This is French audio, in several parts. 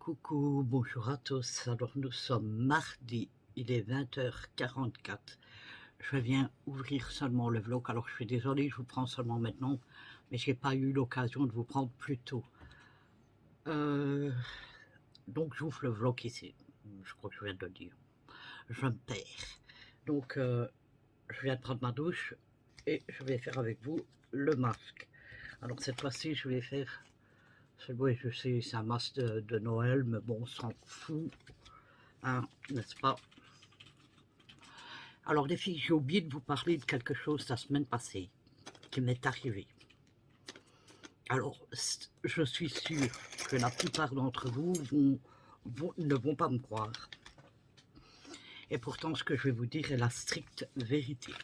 Coucou, bonjour à tous. Alors nous sommes mardi, il est 20h44. Je viens ouvrir seulement le vlog. Alors je suis désolée, je vous prends seulement maintenant, mais j'ai pas eu l'occasion de vous prendre plus tôt. Donc j'ouvre le vlog ici. Je crois que je viens de le dire. Je me perds. Donc je viens de prendre ma douche et je vais faire avec vous le masque. Alors cette fois-ci, je vais faire... Oui, je sais, c'est un masque de Noël, mais bon, on s'en fout. Hein, n'est-ce pas? Alors les filles, j'ai oublié de vous parler de quelque chose la semaine passée qui m'est arrivé. Alors, je suis sûre que la plupart d'entre vous ne vont pas me croire. Et pourtant, ce que je vais vous dire est la stricte vérité.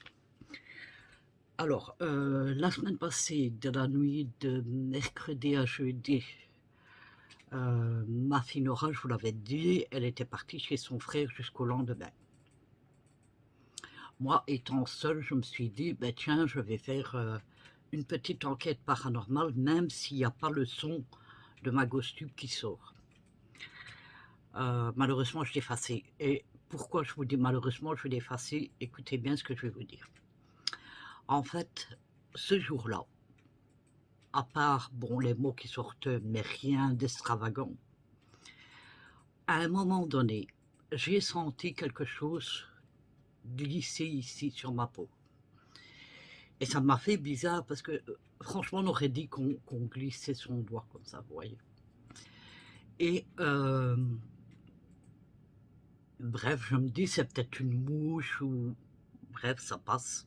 Alors, la semaine passée, de la nuit de mercredi à jeudi, ma fille Nora, je vous l'avais dit, elle était partie chez son frère jusqu'au lendemain. Moi, étant seule, je me suis dit, ben tiens, je vais faire une petite enquête paranormale, même s'il n'y a pas le son de ma ghost tube qui sort. Malheureusement, je l'ai effacé. Et pourquoi je vous dis malheureusement, je l'ai effacé? Écoutez bien ce que je vais vous dire. En fait, ce jour-là, à part, bon, les mots qui sortent, mais rien d'extravagant, à un moment donné, j'ai senti quelque chose glisser ici sur ma peau. Et ça m'a fait bizarre parce que, franchement, on aurait dit qu'on glissait son doigt comme ça, vous voyez. Et bref, je me dis, c'est peut-être une mouche ou... Bref, ça passe.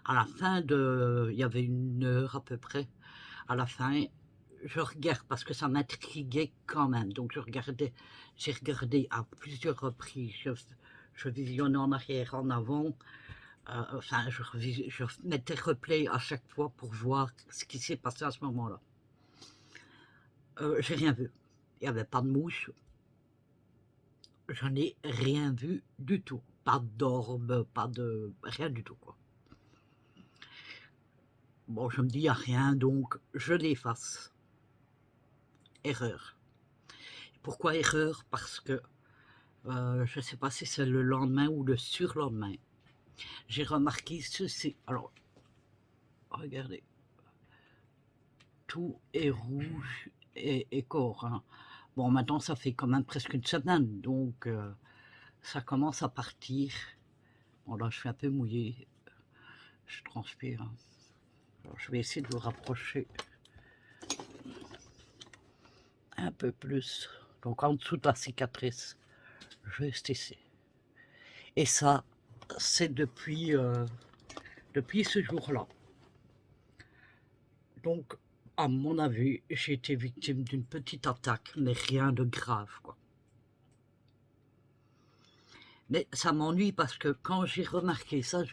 À la fin de... Il y avait 1 heure à peu près. À la fin, je regarde parce que ça m'intriguait quand même. Donc j'ai regardé à plusieurs reprises. Je visionnais en arrière, en avant. Enfin, je mettais replay à chaque fois pour voir ce qui s'est passé à ce moment-là. J'ai rien vu. Il n'y avait pas de mouche. Je n'ai rien vu du tout. Pas d'orbe, pas de... rien du tout, quoi. Bon, je me dis, il n'y a rien, donc je l'efface. Erreur. Pourquoi erreur? Parce que je ne sais pas si c'est le lendemain ou le surlendemain. J'ai remarqué ceci. Alors, regardez. Tout est rouge et corps. Hein. Bon, maintenant, ça fait quand même presque une semaine, donc ça commence à partir. Bon, là, je suis un peu mouillé. Je transpire. Hein. Alors, je vais essayer de vous rapprocher un peu plus. Donc, en dessous de la cicatrice, juste ici. Et ça, c'est depuis ce jour-là. Donc, à mon avis, j'ai été victime d'une petite attaque, mais rien de grave, quoi. Mais ça m'ennuie parce que quand j'ai remarqué ça,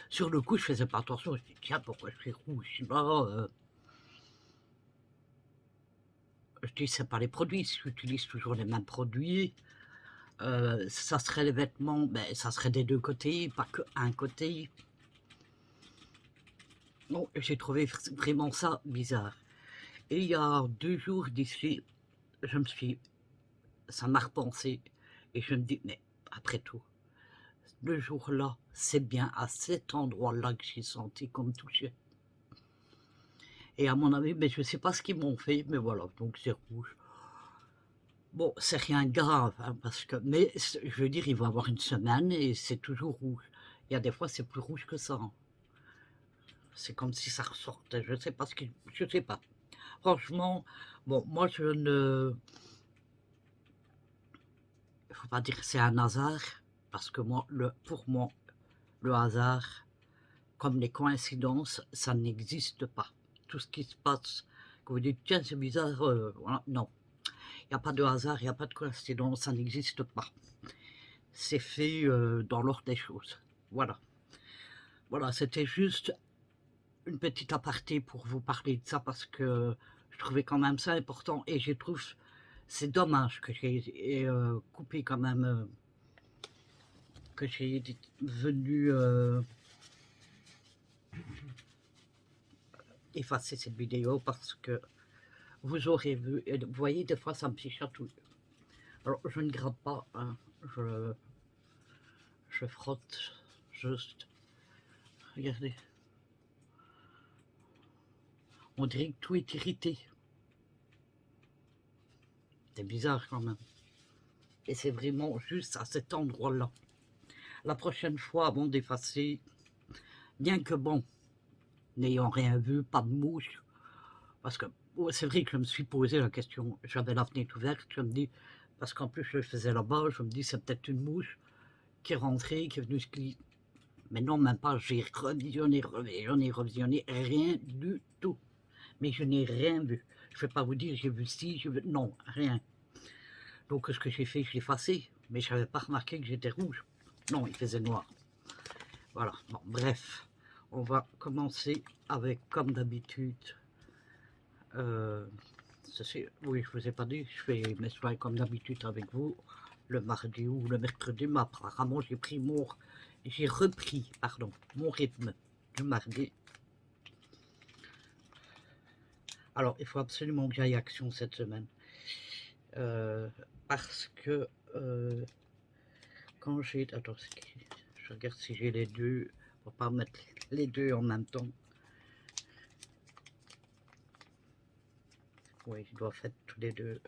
sur le coup, je faisais pas attention. Je me dis, tiens, pourquoi je suis rouge là je dis, c'est pas les produits. Si j'utilise toujours les mêmes produits, ça serait les vêtements, ben, ça serait des deux côtés, pas qu'un côté. Non, j'ai trouvé vraiment ça bizarre. Et il y a 2 jours d'ici, ça m'a repensé. Et je me dis, mais après tout, le jour-là, c'est bien à cet endroit-là que j'ai senti comme touché. Et à mon avis, mais je ne sais pas ce qu'ils m'ont fait, mais voilà, donc c'est rouge. Bon, c'est rien de grave, hein, parce que, mais je veux dire, il va y avoir une semaine et c'est toujours rouge. Il y a des fois, c'est plus rouge que ça. Hein. C'est comme si ça ressortait. Je ne sais pas ce qui, je sais pas. Franchement, bon, moi je ne, il faut pas dire que c'est un hasard, parce que moi, pour moi, le hasard, comme les coïncidences, ça n'existe pas. Tout ce qui se passe, que vous dites, tiens, c'est bizarre, voilà, non. Il n'y a pas de hasard, il n'y a pas de coïncidence, ça n'existe pas. C'est fait dans l'ordre des choses. Voilà. Voilà, c'était juste une petite aparté pour vous parler de ça parce que je trouvais quand même ça important et je trouve c'est dommage que j'ai coupé quand même, que j'ai venu effacer cette vidéo parce que vous aurez vu, et vous voyez, des fois ça me fait chatouille. Alors je ne gratte pas, hein, je frotte juste. Regardez. On dirait que tout est irrité. C'est bizarre quand même. Et c'est vraiment juste à cet endroit-là. La prochaine fois, avant d'effacer, bien que bon, n'ayant rien vu, pas de mouche, parce que c'est vrai que je me suis posé la question, j'avais la fenêtre ouverte, je me dis, parce qu'en plus je le faisais là-bas, je me dis c'est peut-être une mouche qui est rentrée, qui est venue se glisser. Mais non, même pas, j'ai revisionné, revisionné, rien du tout. Mais je n'ai rien vu. Je ne vais pas vous dire j'ai vu ci, j'ai vu... Non, rien. Donc ce que j'ai fait, je l'ai effacé, mais je n'avais pas remarqué que j'étais rouge. Non, il faisait noir. Voilà, bon, bref, on va commencer avec, comme d'habitude, oui, je vous ai pas dit, je fais mes soins comme d'habitude avec vous, le mardi ou le mercredi, mais apparemment j'ai repris, pardon, mon rythme du mardi. Alors, il faut absolument que j'aille action cette semaine, parce que quand j'ai, attends, je regarde si j'ai les deux, pour pas mettre les deux en même temps. Oui, je dois faire tous les deux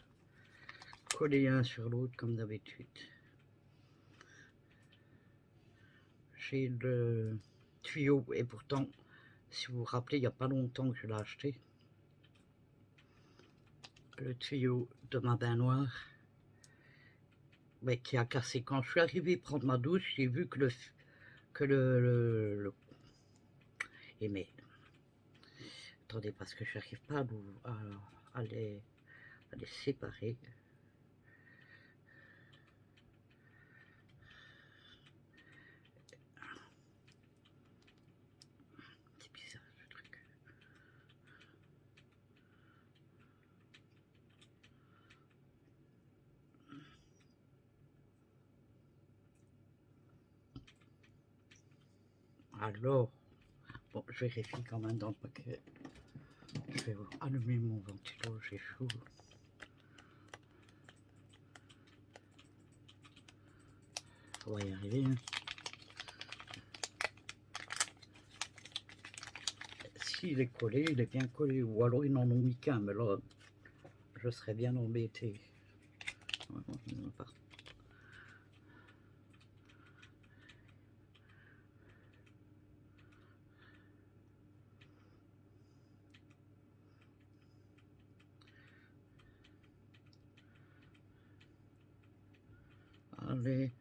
coller un sur l'autre comme d'habitude. J'ai le tuyau et pourtant, si vous vous rappelez, il n'y a pas longtemps que je l'ai acheté. Le tuyau de ma baignoire, mais qui a cassé. Quand je suis arrivé prendre ma douche, j'ai vu que et mais attendez, parce que je n'arrive pas à les séparer. C'est bizarre ce truc. Alors, bon, je vérifie quand même dans le paquet. Je vais allumer mon ventilo, j'ai chaud. On va y arriver. Hein. S'il est collé, il est bien collé. Ou alors ils n'en ont mis qu'un, mais là, je serais bien embêté. Allez.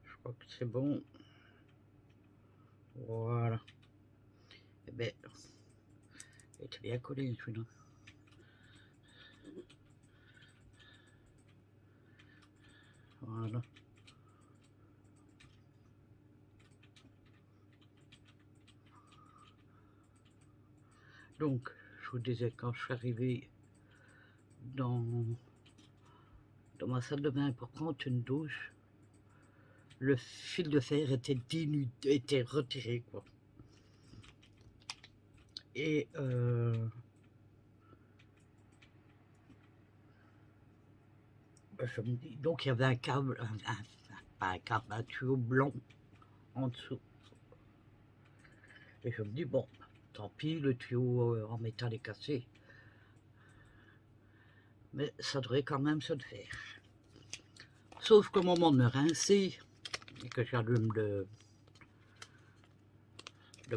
Je crois que c'est bon. Voilà. Eh bien, il était bien collé celui-là. Voilà. Donc, je vous disais, quand je suis arrivé dans ma salle de bain pour prendre une douche, le fil de fer était retiré, quoi. Et je me dis, donc il y avait un câble, un tuyau blanc en dessous. Et je me dis, bon, tant pis, le tuyau en métal est cassé. Mais ça devrait quand même se faire. Sauf qu'au moment de me rincer, et que j'allume le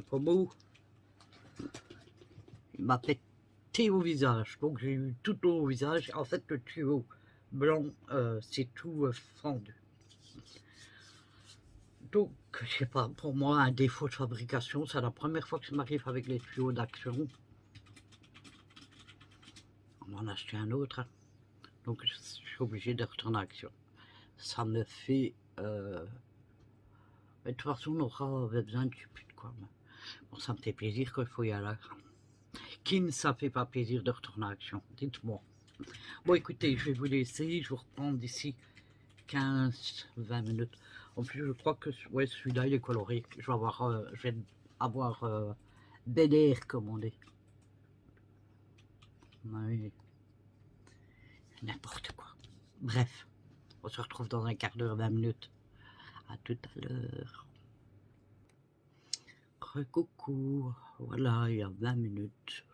pommeau, il m'a pété au visage. Donc j'ai eu tout au visage. En fait, le tuyau blanc, c'est tout fendu. Donc, je sais pas, pour moi, un défaut de fabrication, c'est la première fois que ça m'arrive avec les tuyaux d'action. On va en acheter un autre. Hein. Donc, je suis obligé de retourner à action. Ça me fait... Mais de toute façon, Nora avait besoin de quoi. Bon, ça me fait plaisir qu'il faut y aller. Qui ne ça fait pas plaisir de retourner à action? Dites-moi. Bon, écoutez, je vais vous laisser. Je vous reprends d'ici 15-20 minutes. En plus, je crois que ouais, celui-là, il est coloré. Je vais avoir Bel air, comme on dit. Oui, n'importe quoi. Bref, on se retrouve dans un quart d'heure, 20 minutes. À tout à l'heure. Coucou, voilà, il y a 20 minutes.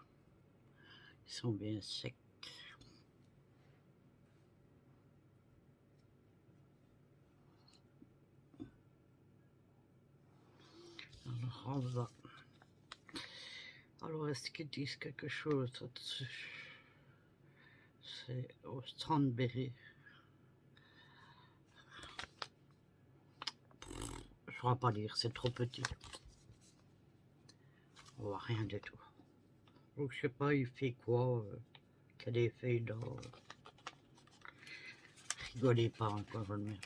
Ils sont bien secs. Alors, on va. Alors, est-ce qu'ils disent quelque chose là-dessus? C'est au Strandberry. Je ne pourrais pas lire, c'est trop petit. On voit rien du tout. Donc, je sais pas, il fait quoi, quel effet d'or. Rigolez pas encore, je le mets.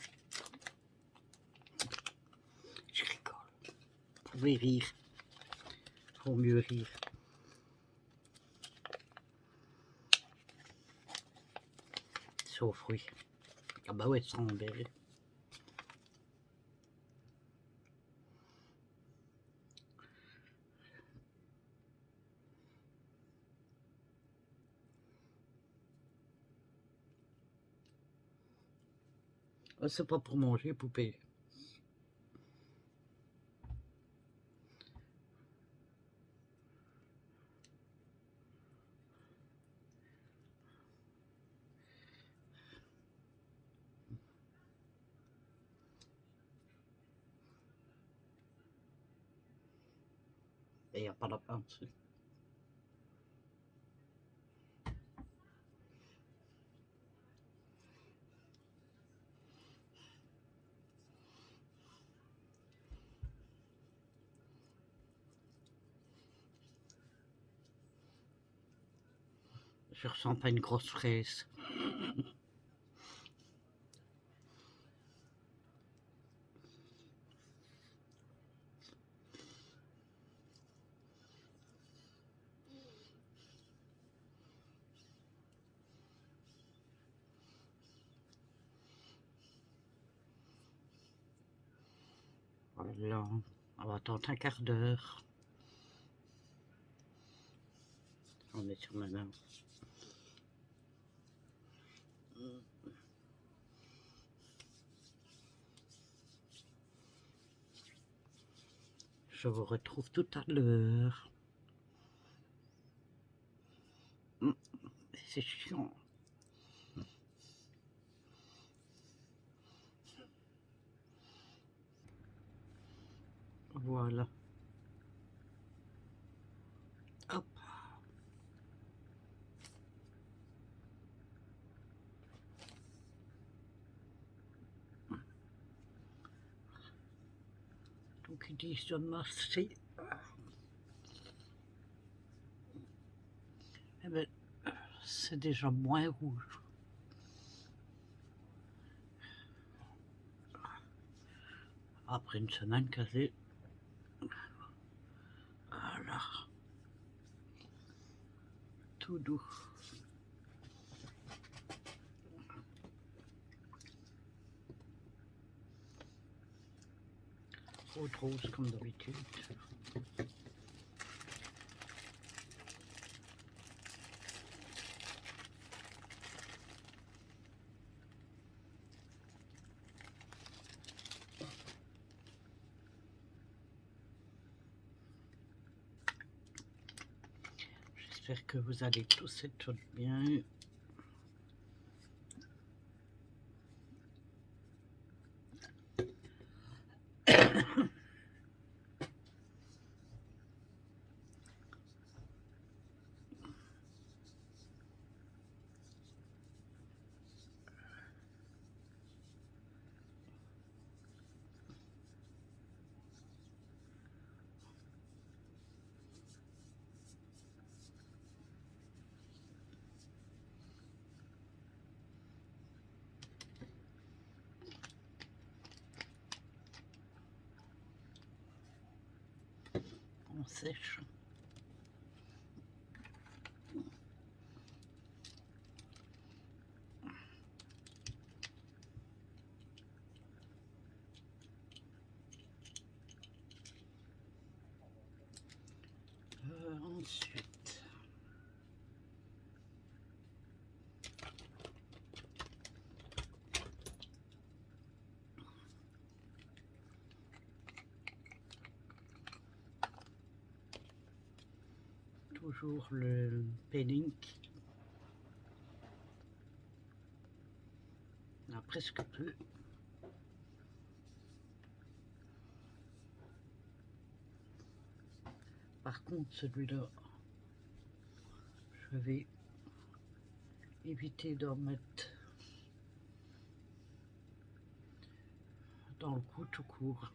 Je rigole. Vous pouvez rire. Faut mieux rire. C'est aux fruits. Ah bah ouais, Strandberry. C'est pas pour manger, poupée. Il n'y a pas de pain dessus. Je ressens pas une grosse fraise. Voilà, on va attendre un quart d'heure. On est sur ma main. Je vous retrouve tout à l'heure. C'est chiant. Voilà. Hop. Donc ils disent de masser. Eh ben, c'est déjà moins rouge. Après une semaine quasi. Voilà. Tout doux. Autre rose comme d'habitude. J'espère que vous allez tous être bien. On sèche. Ensuite, toujours le Pennink. Il n'y en a presque plus. Par contre, celui-là, je vais éviter d'en mettre dans le cou tout court.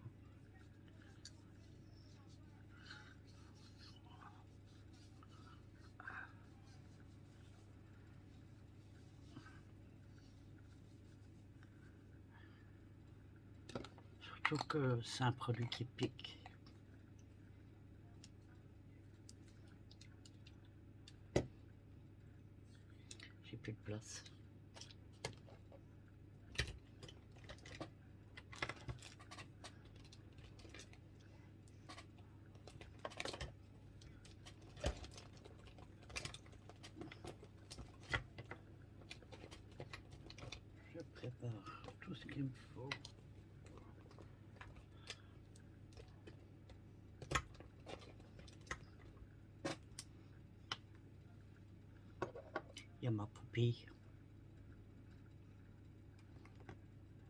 Surtout que c'est un produit qui pique. J'ai plus de place. Je prépare tout ce qu'il me faut. Il y a ma poupée.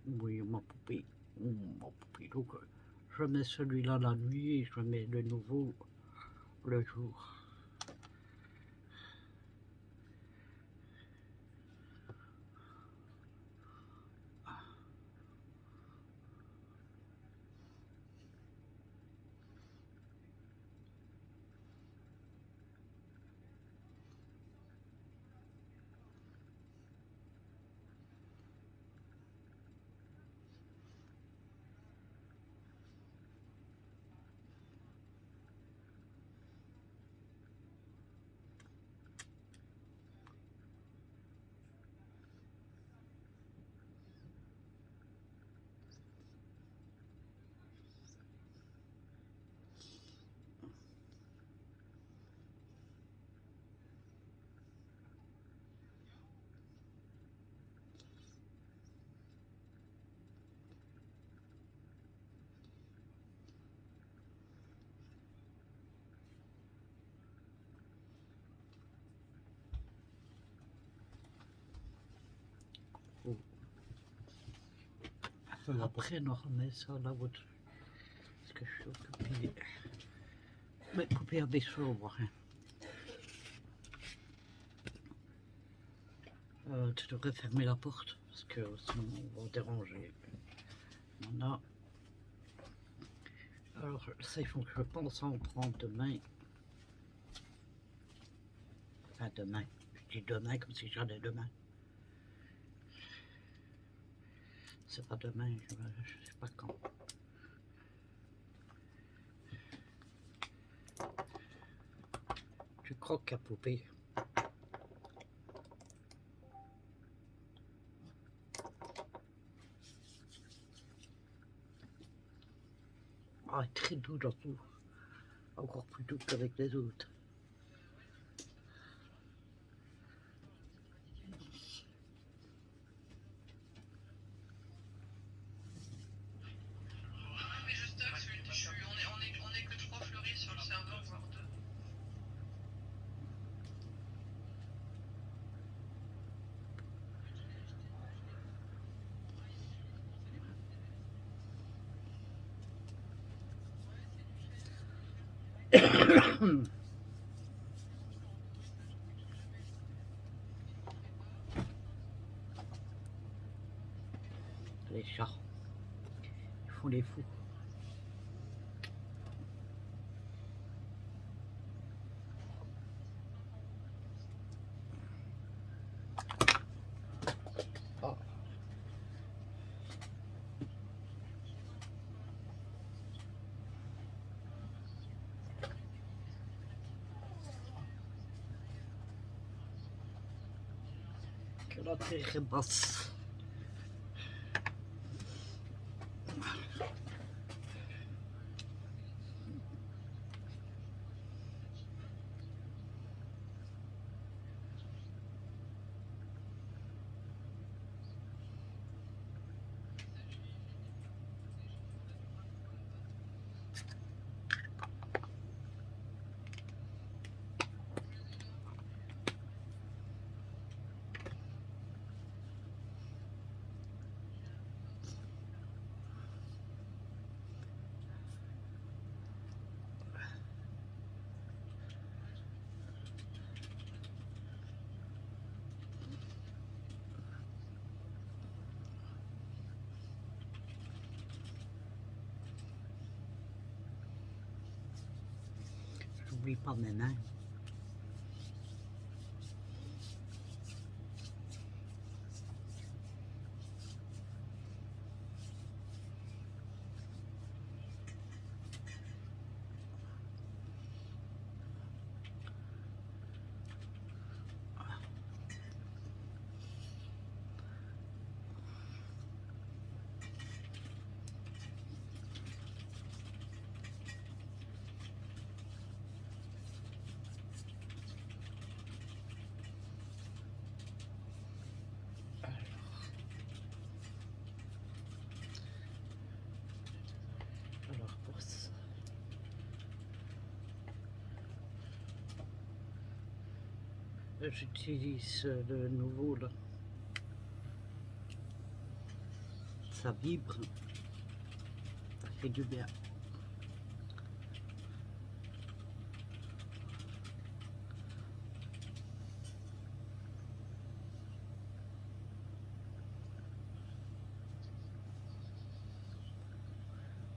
Oui, ma poupée. Ma poupée. Donc, je mets celui-là la nuit et je mets le nouveau le jour. Après, on remet ça là où parce que je suis occupé. Mais coupé à des chevaux, hein. Tu devrais fermer la porte parce que sinon on va déranger. On a. Alors ça, il faut que je pense à en prendre demain. Enfin demain. Je dis demain comme si j'allais demain. C'est pas demain, je sais pas quand. Tu croques à poupée. Ah, très doux dans tout. Encore plus doux qu'avec les autres. Mais je stocke, on est que 3 fleuris sur le serveur, voire 2. Les chats, ils font les fous. Ah. Que la terre est basse. J'oublie pas mes mains. Alors pour ça, j'utilise le nouveau là. Ça vibre, ça fait du bien.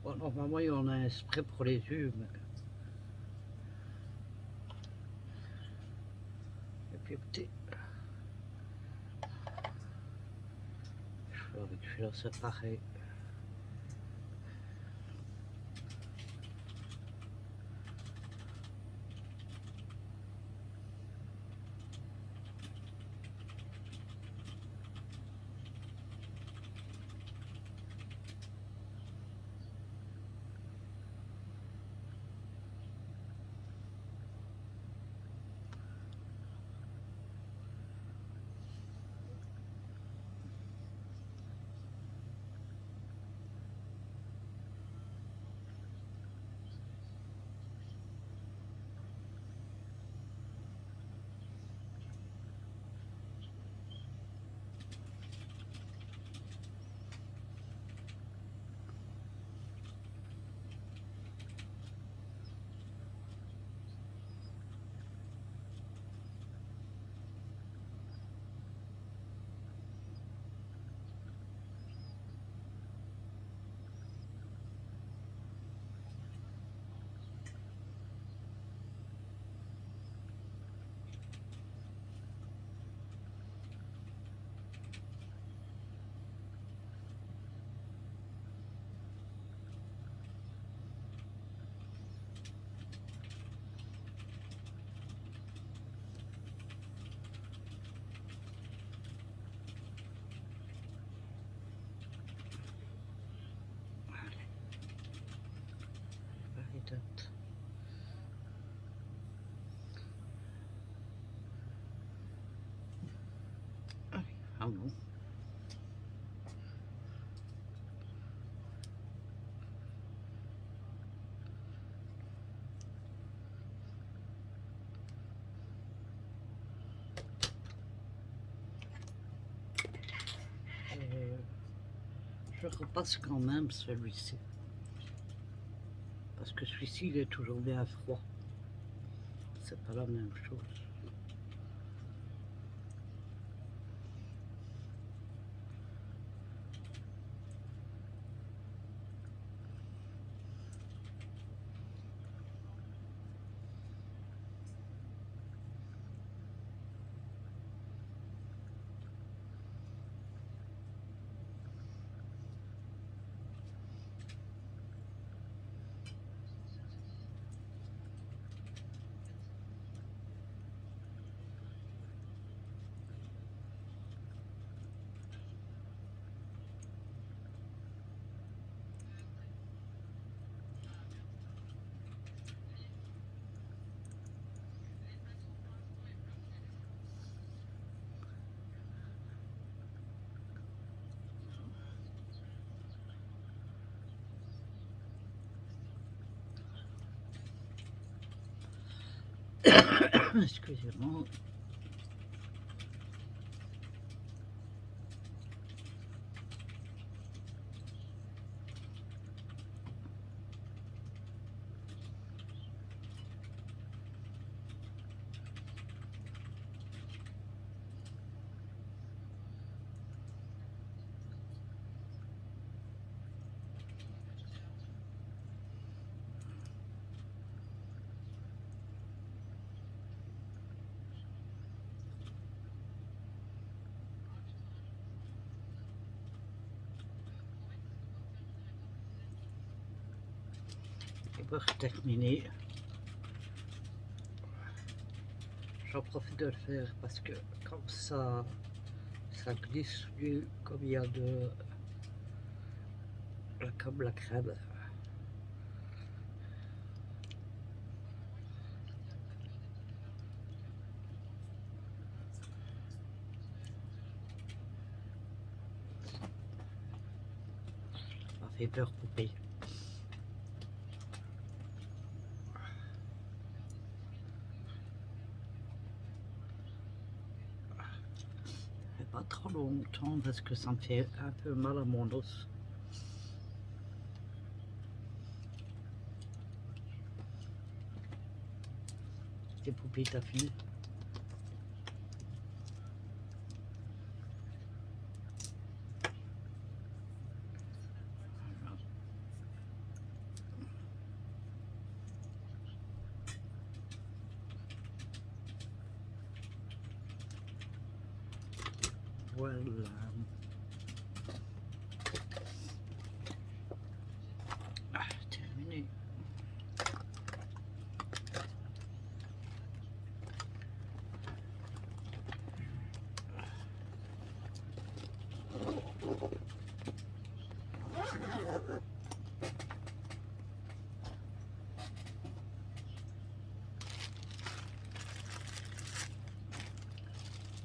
Bon, normalement, on a un spray pour les yeux, mais... Et puis, écoutez, je fais avec celui-là, c'est pareil. Date. Ah bon. Je repasse quand même celui-ci. Parce que celui-ci, il est toujours bien froid. C'est pas la même chose. Excusez-moi. pour terminer, j'en profite de le faire parce que comme ça glisse mieux, comme il y a comme la crème. Ça fait peur poupée. Pas trop longtemps parce que ça me fait un peu mal à mon os. Tes poupées, t'as fini? Voilà. Terminé.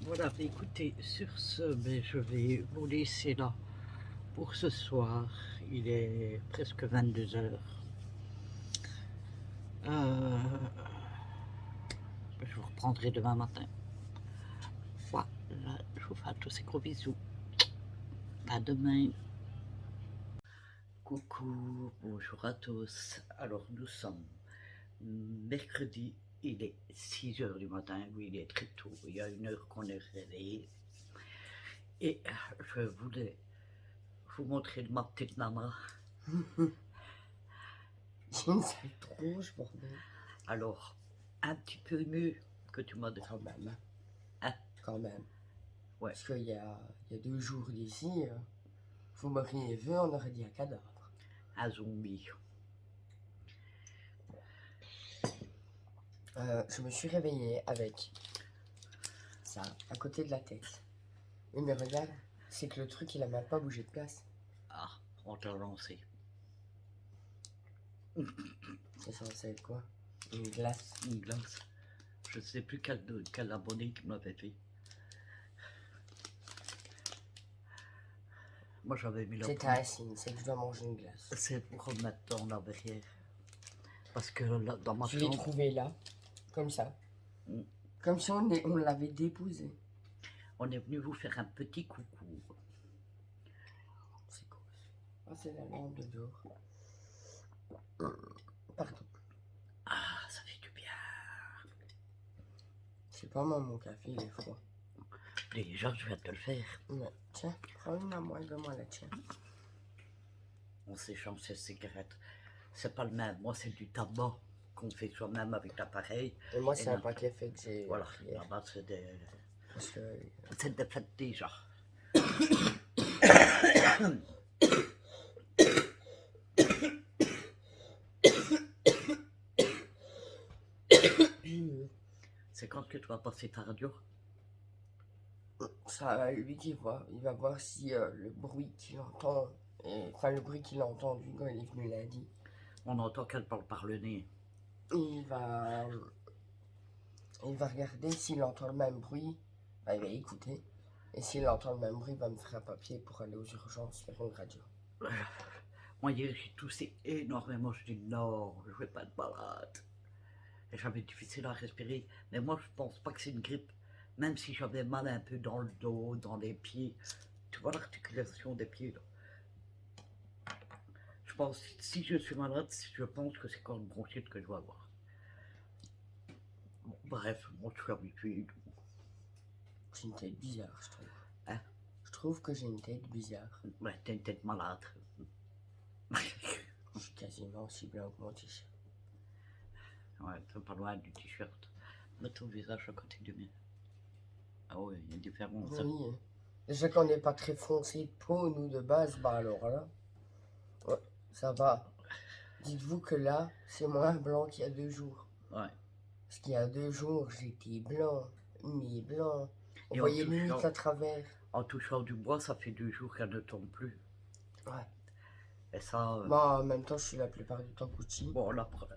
Voilà, écoutez, sur ce, je vais vous laisser là pour ce soir. Il est presque 22 heures. Je vous reprendrai demain matin. Voilà, je vous fais tous ces gros bisous. À demain. Coucou, bonjour à tous. Alors nous sommes mercredi, il est 6 heures du matin, oui il est très tôt, il y a 1 heure qu'on est réveillé. Et je voulais vous montrer ma petite nana. J'ai une sale tronche, bordel. Alors, un petit peu mieux que tu m'as dit. Quand même. Hein? Quand même. Ouais. Parce qu'il y a 2 jours d'ici, vous m'auriez vu, on aurait dit un cadavre. Un zombie. Je me suis réveillé avec ça à côté de la tête. Oui, mais regarde, c'est que le truc il a même pas bougé de place. Ah, on t'a lancé. C'est censé être quoi? Une glace. Une glace. Je sais plus quel abonné qui me l'avait fait. Moi j'avais mis la C'est un signe, c'est que je dois manger une glace. C'est pour remettre dans la verrière. Parce que là, dans ma Je l'ai chambre, trouvé là, comme ça. Mm. Comme si on l'avait déposé. on est venu vous faire un petit coucou. C'est quoi ça? Ah, c'est la lampe de dehors. Pardon. Ah, ça fait du bien. C'est pas moi, mon café, il est froid. Déjà, je viens de te le faire. Ouais. Tiens, prends une à moi et donne-moi la tienne. On s'échange ces cigarettes. C'est pas le même. Moi, c'est du tabac qu'on fait soi-même avec l'appareil. Et moi, c'est Et un là- paquet fait que j'ai. Voilà, hier. là-bas, c'est des Parce que. fêtes déjà. C'est quand que tu vas passer ta radio? Ça, lui qui voit, il va voir si le bruit qu'il entend, enfin le bruit qu'il a entendu quand il est venu lundi, On entend qu'elle parle par le nez. il va regarder s'il entend le même bruit, bah, il va écouter, et s'il entend le même bruit, il va me faire un papier pour aller aux urgences faire une radio. Moi, hier, j'ai toussé énormément. Je dis non, je vais pas être malade. Et j'avais difficile à respirer. Mais moi, je pense pas que c'est une grippe. Même si j'avais mal un peu dans le dos, dans les pieds. Tu vois l'articulation des pieds, là. Je pense, si je suis malade, je pense que c'est quand le bronchite que je vais avoir. Bon, bref, moi, je suis habitué. J'ai une tête bizarre, je trouve. Hein? Je trouve que j'ai une tête bizarre. Ouais, t'as une tête malade. Je suis quasiment aussi blanc que mon t-shirt. Ouais, t'es pas loin du t-shirt. Mets ton visage à côté du mien. Ah ouais, il y a une différence. Oui, hein. Déjà qu'on n'est pas très foncé de peau, nous, de base, bah alors là, ouais, ça va. Dites-vous que là, c'est moins blanc qu'il y a 2 jours. Ouais. Parce qu'il y a 2 jours, j'étais blanc, mais blanc. On Et en voyait limite touchant, à travers. en touchant du bois, ça fait 2 jours qu'elle ne tombe plus. Ouais. Et ça, Moi, en même temps, je suis la plupart du temps Gucci. bon,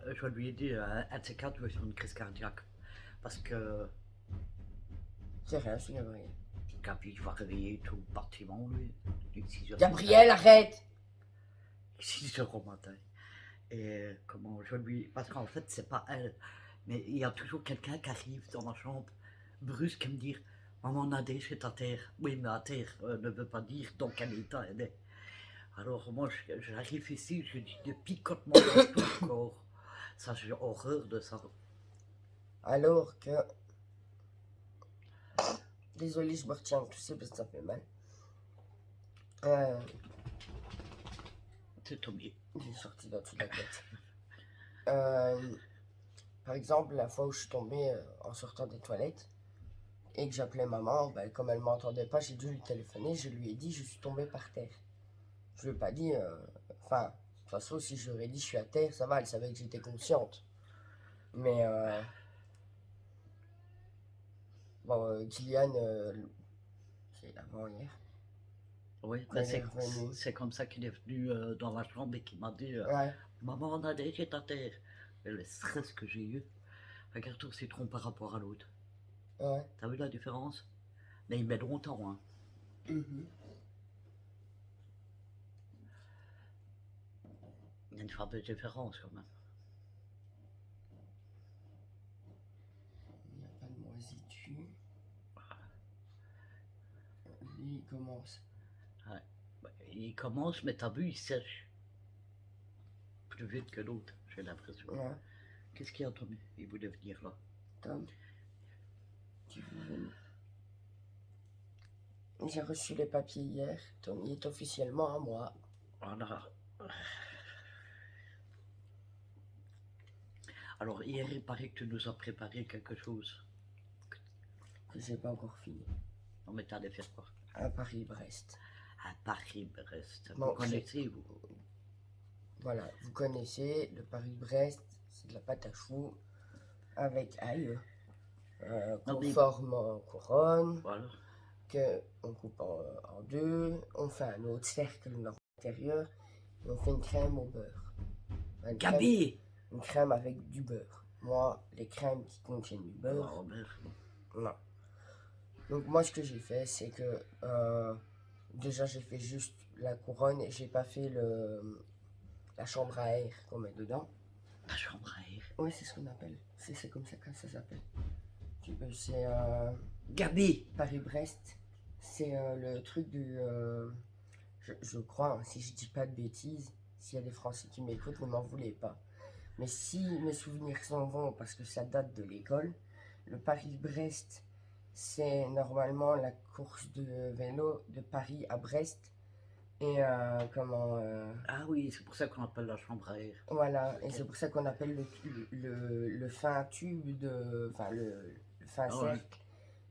je lui ai dit, un de ces quatre veut faire une crise cardiaque. Parce que C'est rien, c'est Gabriel. Gabi va réveiller tout le bâtiment, lui. Il est 6 heures Gabriel, arrête! 6 heures au matin. Et comment je lui. Parce qu'en fait, c'est pas elle. Mais il y a toujours quelqu'un qui arrive dans ma chambre, brusque, et me dire Maman Nadège est à terre. Oui, mais à terre ne veut pas dire dans quel état elle est. Alors, moi, j'arrive ici, je dis de picotement dans tout le corps. Ça, j'ai horreur de ça. Alors que. Désolé, je me retiens tout ça parce que ça fait mal. C'est tombé. Il est sorti dans toute la tête. Par exemple, la fois où je suis tombé en sortant des toilettes et que j'appelais maman, ben, comme elle m'entendait pas, j'ai dû lui téléphoner. Je lui ai dit je suis tombé par terre. Je lui ai pas dit. Enfin, de toute façon, si je lui aurais dit je suis à terre, ça va, elle savait que j'étais consciente. Mais. Bon, Kylian, c'est avant-hier. Oui, Quand ben il est revenu. c'est comme ça qu'il est venu dans la chambre et qu'il m'a dit Ouais. Maman Nadège est à terre. Et le stress que j'ai eu, regarde ton citron par rapport à l'autre. Ouais. T'as vu la différence? Mais il met longtemps, hein. Mhm. Il y a une fameuse différence quand même. Il n'y a pas de moisissure. Lui, il commence. Ouais. Ben, il commence, mais t'as vu, il sèche. Plus vite que l'autre, j'ai l'impression. Ouais. Qu'est-ce qu'il y a, Tommy? Il voulait venir là. Tom, tu veux venir? J'ai reçu les papiers hier. Tom, il est officiellement à moi. Voilà. Alors, hier, il paraît que tu nous as préparé quelque chose. Que j'ai pas encore fini. Non, mais t'allais faire quoi? À Paris-Brest. À Paris-Brest. Bon, Vous connaissez, vous? Voilà, vous connaissez le Paris-Brest, c'est de la pâte à choux avec ail, Non, mais- conforme en couronne, Voilà. qu'on coupe en deux, on fait un autre cercle dans l'intérieur et on fait une crème au beurre. Une crème, Gabi! une crème avec du beurre. Moi, les crèmes qui contiennent du beurre, Oh, merde. non. Donc moi, ce que j'ai fait, c'est que déjà j'ai fait juste la couronne et j'ai pas fait la chambre à air qu'on met dedans. La chambre à air. Oui, c'est ce qu'on appelle. C'est comme ça que ça s'appelle. C'est Gabi! Paris-Brest. C'est le truc du. Je crois, hein, si je dis pas de bêtises, s'il y a des Français qui m'écoutent, ne m'en voulez pas. Mais si mes souvenirs sont bons, parce que ça date de l'école, le Paris-Brest, c'est normalement la course de vélo de Paris à Brest. Et Ah oui, c'est pour ça qu'on appelle la chambre à air. voilà, et c'est pour ça qu'on appelle le fin tube enfin le fin Ah ouais. cercle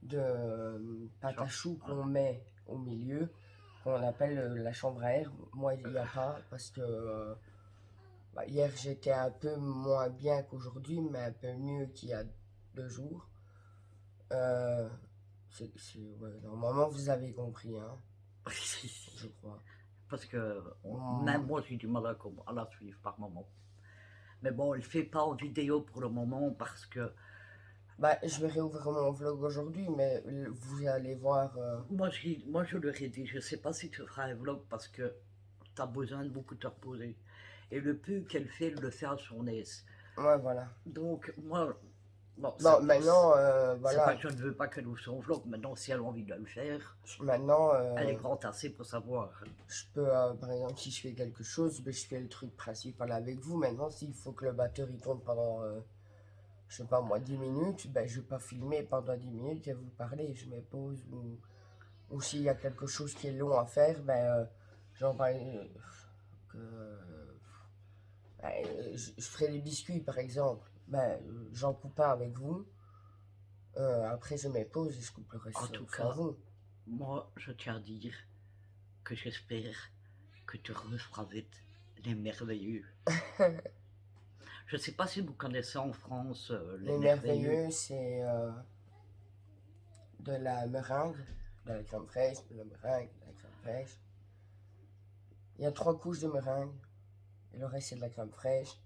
de pâte à choux qu'on met au milieu, qu'on appelle la chambre à air. Moi, il n'y a pas, parce que bah, hier j'étais un peu moins bien qu'aujourd'hui, mais un peu mieux qu'il y a 2 jours. Ouais, normalement, vous avez compris, hein, je crois. Parce que même moi, j'ai du mal à la suivre par moment. Mais bon, elle ne fait pas en vidéo pour le moment parce que Bah, je vais réouvrir mon vlog aujourd'hui, mais vous allez voir. moi, je leur ai dit, je ne sais pas si tu feras un vlog parce que tu as besoin de beaucoup te reposer. Et le peu qu'elle fait, elle le fait à son aise. Ouais, voilà. Donc, moi, bon, Non, maintenant, c'est voilà. pas que je ne veux pas qu'elle ouvre son vlog. Maintenant, si elle a envie de le faire, Maintenant, elle est grande assez pour savoir. je peux, par exemple, si je fais quelque chose, ben, je fais le truc principal avec vous. Maintenant, s'il faut que le batteur il tourne pendant, je sais pas moi, 10 minutes, ben, je vais pas filmer pendant 10 minutes et vous parler. Je mets pause ou s'il y a quelque chose qui est long à faire, ben, genre, je ferai les biscuits par exemple. Ben, j'en coupe un avec vous. Après, je mets pause et je coupe le reste En tout sans cas, vous. moi, je tiens à dire que j'espère que tu referas vite Les merveilleux. Je ne sais pas si vous connaissez en France Les merveilleux, c'est de la meringue, de la crème fraîche, de la meringue, de la crème fraîche. Il y a 3 couches de meringue et le reste c'est de la crème fraîche.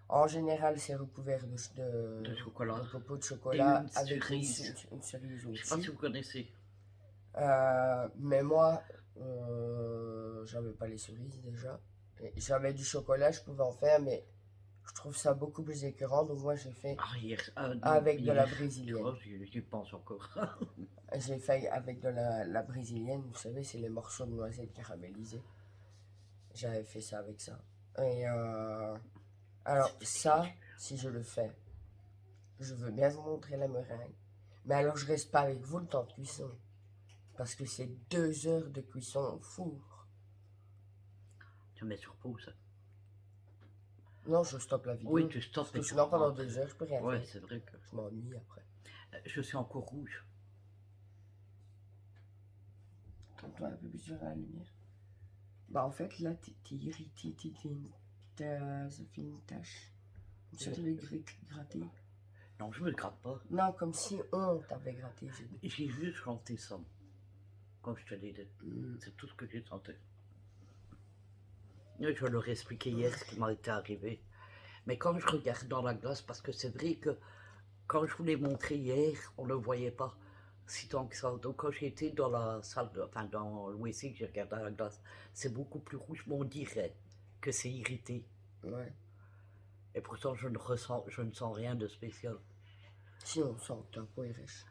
En général, c'est recouvert De chocolat. de copeaux de chocolat une avec cerise. une cerise Je ne sais pas si au-dessus. vous connaissez. Mais moi, j'avais pas les cerises déjà. Et j'avais du chocolat, je pouvais en faire, mais je trouve ça beaucoup plus écœurant. Donc moi, j'ai fait Ah, hier, non, avec de la hier, tu brésilienne. vois, j'y pense encore. J'ai fait avec de la brésilienne, vous savez, c'est les morceaux de noisettes caramélisés. J'avais fait ça avec ça. Et alors ça, si je le fais, je veux bien vous montrer la meringue. Mais alors je reste pas avec vous le temps de cuisson. Parce que c'est 2 heures de cuisson au four. Tu mets sur pause. Non, je stoppe la vidéo. Oui, tu stoppes. Parce que et tu sinon pendant reprends 2 heures, je peux rien Ouais, faire. c'est vrai que Je m'ennuie après. je suis encore rouge. Tourne-toi un peu plus sur la lumière. Bah en fait là, t'es irrité, ça fait une tache. Comme si t'avais gratté. Non, je me gratte pas. Non, comme si on t'avait gratté, j'ai dit. J'ai juste chanté ça. Comme je te l'ai dit. Mm. C'est tout ce que j'ai chanté. Je leur ai expliqué hier ce qui m'était arrivé. Mais quand je regarde dans la glace, parce que c'est vrai que quand je vous l'ai montré hier, on ne le voyait pas si tant que ça. Donc quand j'étais dans la salle, enfin dans le WC, que j'ai regardé la glace, c'est beaucoup plus rouge, mais on dirait que c'est irrité. Ouais. Et pourtant je ne sens rien de spécial. Si on sent que ta peau est riche.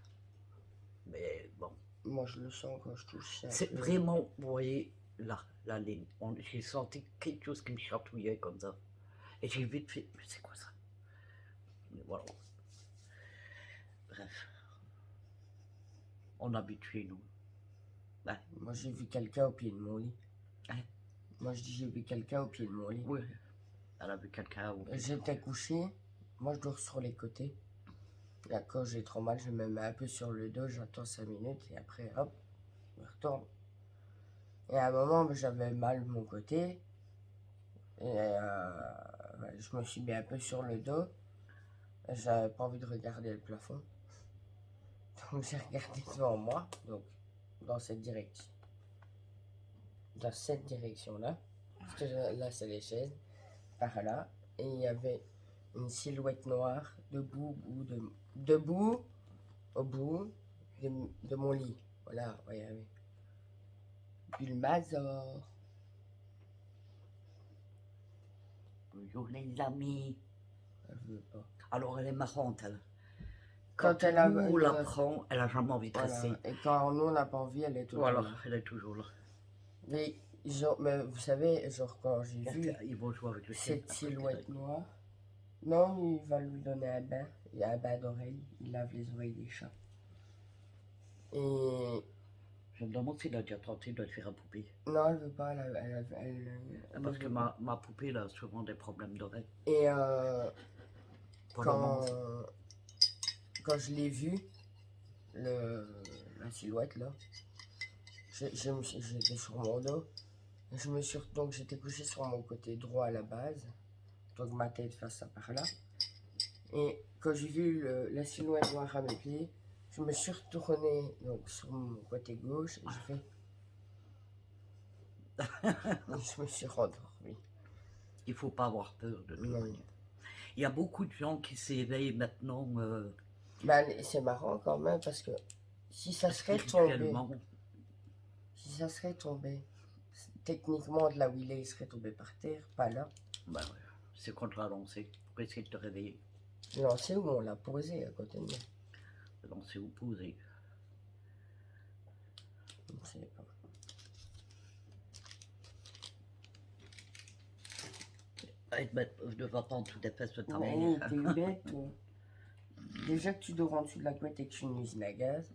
Mais bon. Moi je le sens quand je touche ça. C'est vraiment, vous voyez, là, la ligne. J'ai senti quelque chose qui me chatouillait comme ça. Et j'ai vite fait, mais c'est quoi ça? Mais voilà. Bref. On habite chez nous. Ouais. Moi j'ai vu quelqu'un au pied de mon lit. Hein? Moi je dis j'ai vu quelqu'un au pied de mon lit. Oui. Elle a vu quelqu'un au pied. J'étais couché, moi je dors sur les côtés. Là quand j'ai trop mal, je me mets un peu sur le dos, j'attends 5 minutes et après hop, je me retourne. Et à un moment j'avais mal de mon côté. Et je me suis mis un peu sur le dos. J'avais pas envie de regarder le plafond. Donc j'ai regardé devant moi, donc dans cette direction. Dans cette direction-là. Parce que là c'est les chaises. Par là. Et il y avait une silhouette noire debout au bout de mon lit. Voilà, regardez. Bulmazor. Bonjour les amis. Elle veut pas. Alors elle est marrante, elle. Quand elle a- nous, on la prend, elle a jamais envie de rester. Voilà. Et quand nous on n'a pas envie, elle est tout le Voilà, temps là. elle est toujours là. Mais vous savez, genre quand j'ai vu Ils vont jouer avec le chien. cette silhouette noire, non, il va lui donner un bain. Il y a un bain d'oreilles. Il lave les oreilles des chats. Et Je me demande s'il a déjà tenté de le faire à poupée. non, elle veut pas. Parce que ma poupée, elle a souvent des problèmes d'oreilles. Et Pour le moment, quand je l'ai vu, la silhouette là, j'étais sur mon dos. Et donc j'étais couché sur mon côté droit à la base. Donc ma tête face à par là. Et quand j'ai vu la silhouette noire à mes pieds, je me suis retourné donc, sur mon côté gauche et j'ai fait. Je me suis rendormi. il faut pas avoir peur de tout. Non. Il y a beaucoup de gens qui s'éveillent maintenant Ben, c'est marrant quand même parce que si ça serait tombé, spirituellement. techniquement de là où il est, il serait tombé par terre, pas là. Ben ouais, c'est qu'on te l'a lancé pour essayer de te réveiller. Lancé où on l'a posé à côté de moi. Lancer ou poser. Je ne sais pas. Ne va pas en dessous des fesses de ta Ouais, mère. t'es bête, toi. Déjà que tu dors en dessous de la couette et que je suis une usine à gaz.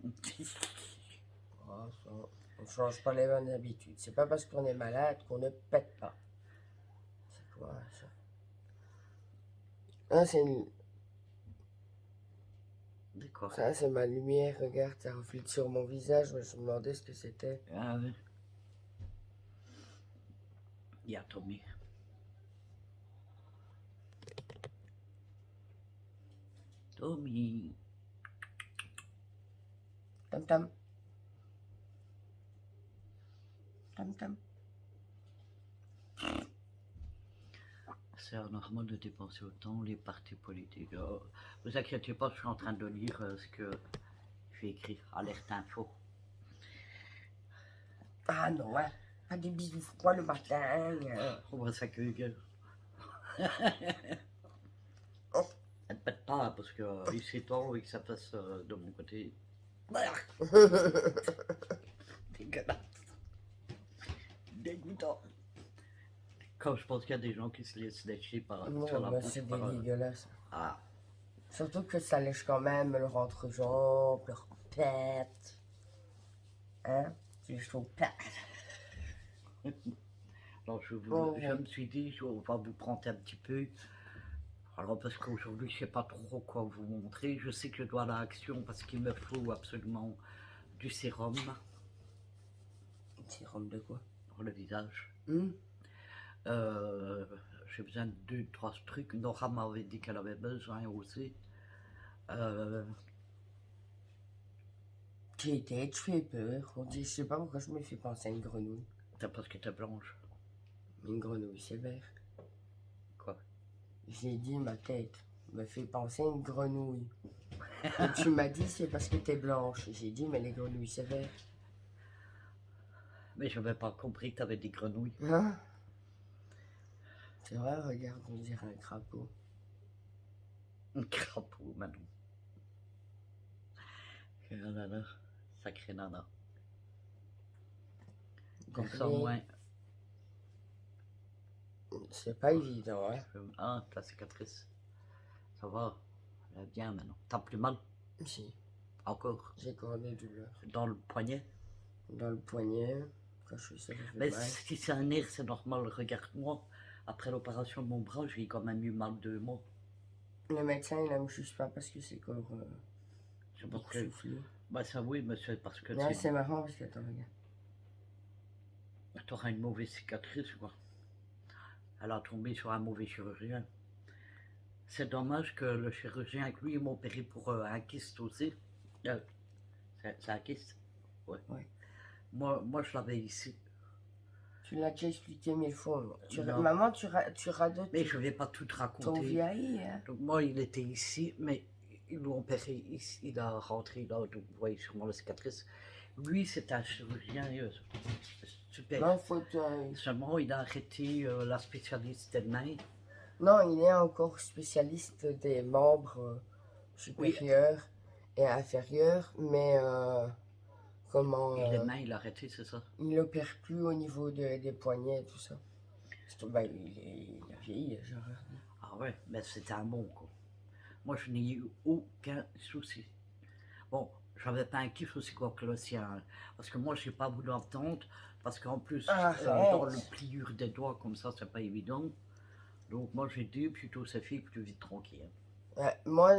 Oh, ça, on ne change pas les bonnes habitudes. C'est pas parce qu'on est malade qu'on ne pète pas. C'est quoi ça? Ah, D'accord. ça, c'est ma lumière. Regarde, ça reflète sur mon visage. Je me demandais ce que c'était. Ah oui. Il y a Tommy. Tommy. Tam tam. Tam tam. C'est normal de dépenser autant les partis politiques. Vous inquiétez pas, je suis en train de lire ce que j'ai écrit. Alerte info. Ah non, hein. Pas des bisous froids le matin. Hein. On voit ça que gueule. Oh. Elle ne pète pas parce que ici temps et que ça passe de mon côté. Dégueulasse. Dégoûtant. Quand je pense qu'il y a des gens qui se laissent lécher par Non, sur la bah, bouche c'est par, dégueulasse. Ah, Surtout que ça lèche quand même leur entrejambe, leur pète. Hein? Tu les trouves pète. alors Oh, je me suis dit, on va vous prendre un petit peu. Alors parce qu'aujourd'hui, je ne sais pas trop quoi vous montrer. Je sais que je dois à l'action parce qu'il me faut absolument du sérum Sérum de quoi? pour le visage. Hmm? J'ai besoin de 2-3 trucs. Nora m'avait dit qu'elle avait besoin aussi. Tu étais, tu fais peur. On dit, je sais pas pourquoi je me fais penser à une grenouille. C'est parce que t'es blanche. Mais une grenouille, c'est vert. Quoi? J'ai dit, ma tête me fait penser à une grenouille. Et tu m'as dit, c'est parce que t'es blanche. J'ai dit, mais les grenouilles, c'est vert. Mais je n'avais pas compris que t'avais des grenouilles. Hein? C'est vrai, regarde, on dirait un crapaud. Un crapaud, Manon. Oh là là, sacré nana. Comme ça, au moins. C'est pas évident, hein? Ah, ta cicatrice. Ça va. Elle est bien maintenant. T'as plus mal? Si, Encore? j'ai encore des douleurs. Dans le poignet? Dans le poignet, quand je fais ça, ça fait Mais mal. si c'est un nerf, c'est normal. Regarde-moi. Après l'opération de mon bras, j'ai quand même eu mal 2 mois. Le médecin, il aime juste pas parce que c'est encore Je pense beaucoup que. soufflé. Bah, ça oui, monsieur, parce que Ouais, c'est marrant parce que, attends, regarde. t'auras une mauvaise cicatrice, quoi. Elle a tombé sur un mauvais chirurgien. C'est dommage que le chirurgien avec lui, il m'a opéré pour un kyste aussi. C'est un kyste? Ouais. Ouais. Moi, je l'avais ici. Tu l'as déjà expliqué 1000 fois. Non. Maman, tu radotes Mais je ne vais pas tout ton raconter. vieilli, hein? Donc, moi, il était ici, mais ils l'ont opéré ici. Il a rentré là, donc vous voyez sûrement la cicatrice. Lui, c'est un chirurgien super. Non, faut Seulement, il a arrêté la spécialiste des mains. Non, il est encore spécialiste des membres supérieurs et inférieurs, mais comment... Et les mains, il a arrêté, c'est ça? il n'opère plus au niveau des poignets et tout ça. Ben, il a vieilli, genre. Ah ouais, mais c'était un bon coup. Moi, je n'ai eu aucun souci. Bon, j'avais pas un kiff aussi quoi que le sien. Parce que moi, je n'ai pas voulu attendre. Parce qu'en plus, dans le pliure des doigts, comme ça, c'est pas évident. Donc, moi, j'ai dit plutôt, c'est fait plus vite tranquille. Ouais, moi,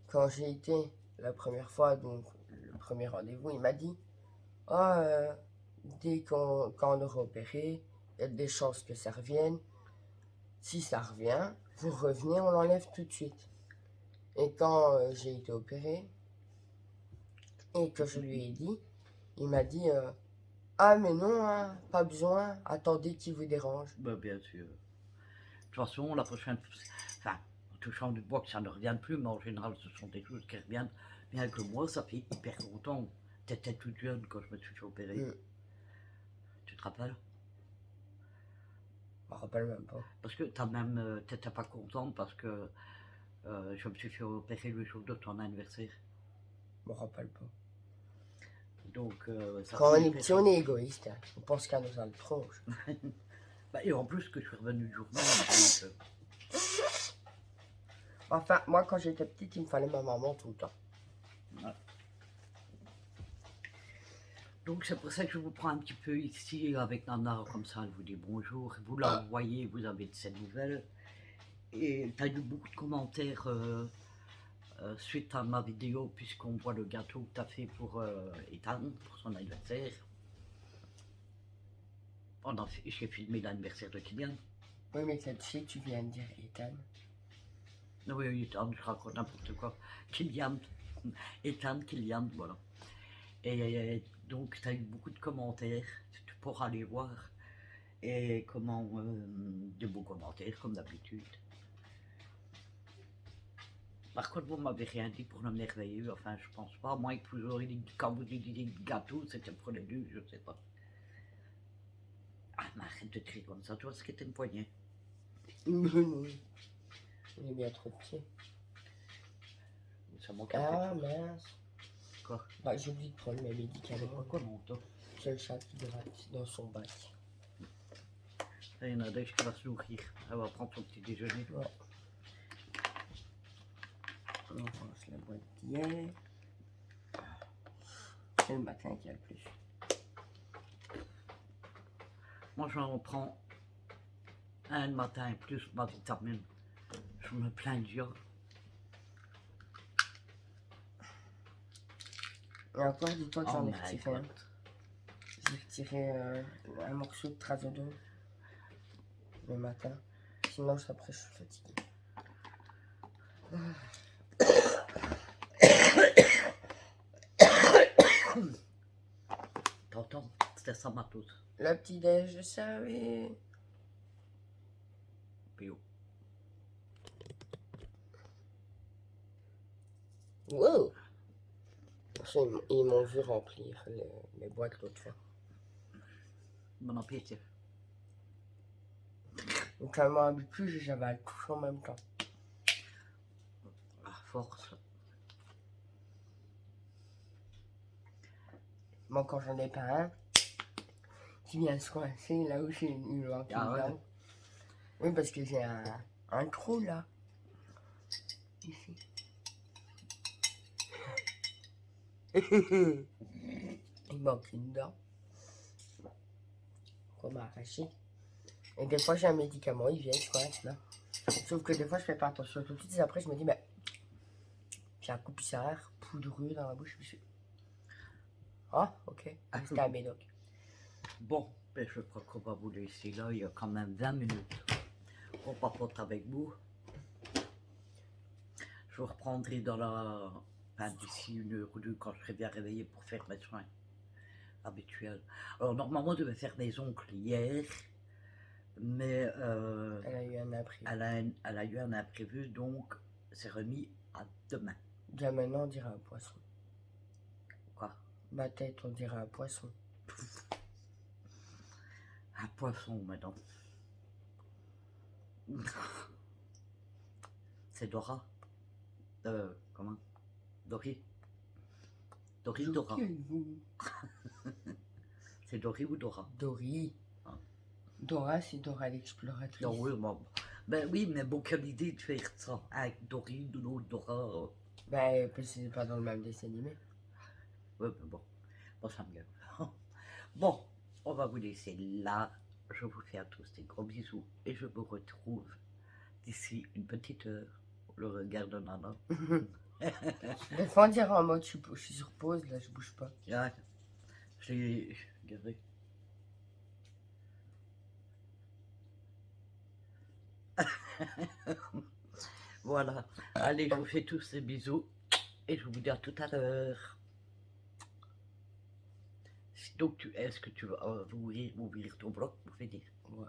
quand j'ai été la première fois, donc le premier rendez-vous, il m'a dit dès quand on aura opéré, il y a des chances que ça revienne. Si ça revient, vous revenez, on l'enlève tout de suite. Et quand j'ai été opéré et que je lui ai dit, il m'a dit ah, mais non, hein, pas besoin, attendez qu'il vous dérange. Bah, bien sûr. De toute façon, la prochaine. Enfin, en touchant du bois que ça ne revienne plus, mais en général, ce sont des choses qui reviennent. Bien que moi, ça fait hyper longtemps. T'étais toute jeune quand je me suis fait opérer. Tu te rappelles? Je me rappelle même pas. Parce que t'as même, t'étais pas contente parce que je me suis fait opérer le jour de ton anniversaire. Je me rappelle pas. Donc, ça Quand on fait est hyper- petit, on est égoïste. Hein. On pense qu'à nos le tronche. Bah, et en plus que je suis revenu du jour même. Donc, Enfin, moi, quand j'étais petite, il me fallait ma maman tout le temps. ouais. Donc c'est pour ça que je vous prends un petit peu ici avec Nana, comme ça elle vous dit bonjour, vous la voyez, vous avez de ces nouvelles. Et tu as eu beaucoup de commentaires suite à ma vidéo, puisqu'on voit le gâteau que tu as fait pour Ethan, pour son anniversaire. J'ai filmé l'anniversaire de Kylian. Oui, mais tu sais que tu viens de dire Ethan. Oui, oui, Ethan, je raconte n'importe quoi. Kylian, Ethan, Kylian, voilà. Et donc, tu as eu beaucoup de commentaires, tu pourras aller voir. Et comment, de beaux commentaires, comme d'habitude. Par contre, vous m'avez rien dit pour le merveilleux, enfin, je pense pas. Moi, que vous aurez dit, quand vous dites gâteau, c'était pour les deux, je sais pas. Ah, mais arrête de crier comme ça, toi, ce qui était une poignée. Non. Il est bien trop petit. Ça manque Ah quelque chose. mince. Quoi? Bah, j'ai oublié de prendre mes C'est médicaments. quoi, comment, toi? C'est le chat qui gratte dans son bac. Il y en a d'autres qui va se nourrir. Elle va prendre son petit déjeuner. Ouais. On range la boîte d'hier. C'est le matin qu'il y a le plus. Moi, j'en prends un le matin, plus ma vitamine. Je me plains de Dieu. Et encore, dis-toi que Oh j'en ai my retiré un. God. J'ai retiré un morceau de trazodone le matin. Sinon, après, je suis fatigué. T'entends? C'était ça ma toux. Le petit-déj, je savais. Puis, oh. Wow! Ils m'ont vu remplir mes boîtes l'autre fois. Bon appétit. Donc, ça m'a habitué, j'avais tout en même temps. À force. Moi, quand j'en ai pas un, qui vient se coincer là où j'ai une ventile Ah ouais. dedans. Oui, parce que j'ai un trou là. Ici. Il manque une dent. Qu'on m'a arraché. Et des fois, j'ai un médicament, il vient, se coince là. Sauf que des fois, je fais pas attention. Tout de suite après, je me dis, mais j'ai un coup bizarre, poudreux dans la bouche. Je me suis... Ah, ok. C'était un médoc. Bon, ben je crois qu'on va vous laisser là. Il y a quand même 20 minutes. On papote avec vous. Je vous reprendrai dans la... Enfin, d'ici 1 heure ou 2 quand je serai bien réveillé pour faire mes soins habituels. Alors, normalement, je devais faire mes ongles hier. Mais Elle a eu un imprévu. elle a eu un imprévu, donc c'est remis à demain. Déjà maintenant, on dirait un poisson. Quoi? Ma tête, on dirait un poisson. Un poisson, madame. C'est Dora. Comment? Dory. Dory ou Dora? C'est Dory ou Dora? Dory. Ah. Dora, c'est Dora l'exploratrice. Non, oui, bon. Ben oui, mais bon, quelle idée de faire ça avec Dory ou l'autre Dora. Ben, parce que c'est pas dans le même dessin animé. Ouais, mais bon. Bon, ça me gueule. Bon, on va vous laisser là. Je vous fais à tous des gros bisous et je vous retrouve d'ici une petite heure pour le regard de Nana. Des fois, on dirait en mode, je suis sur pause, là, je bouge pas. Ouais, j'ai regardé. Voilà. Allez, je vous fais tous des bisous et je vous dis à tout à l'heure. Donc, est-ce que tu vas ouvrir ton blog pour dire? Ouais.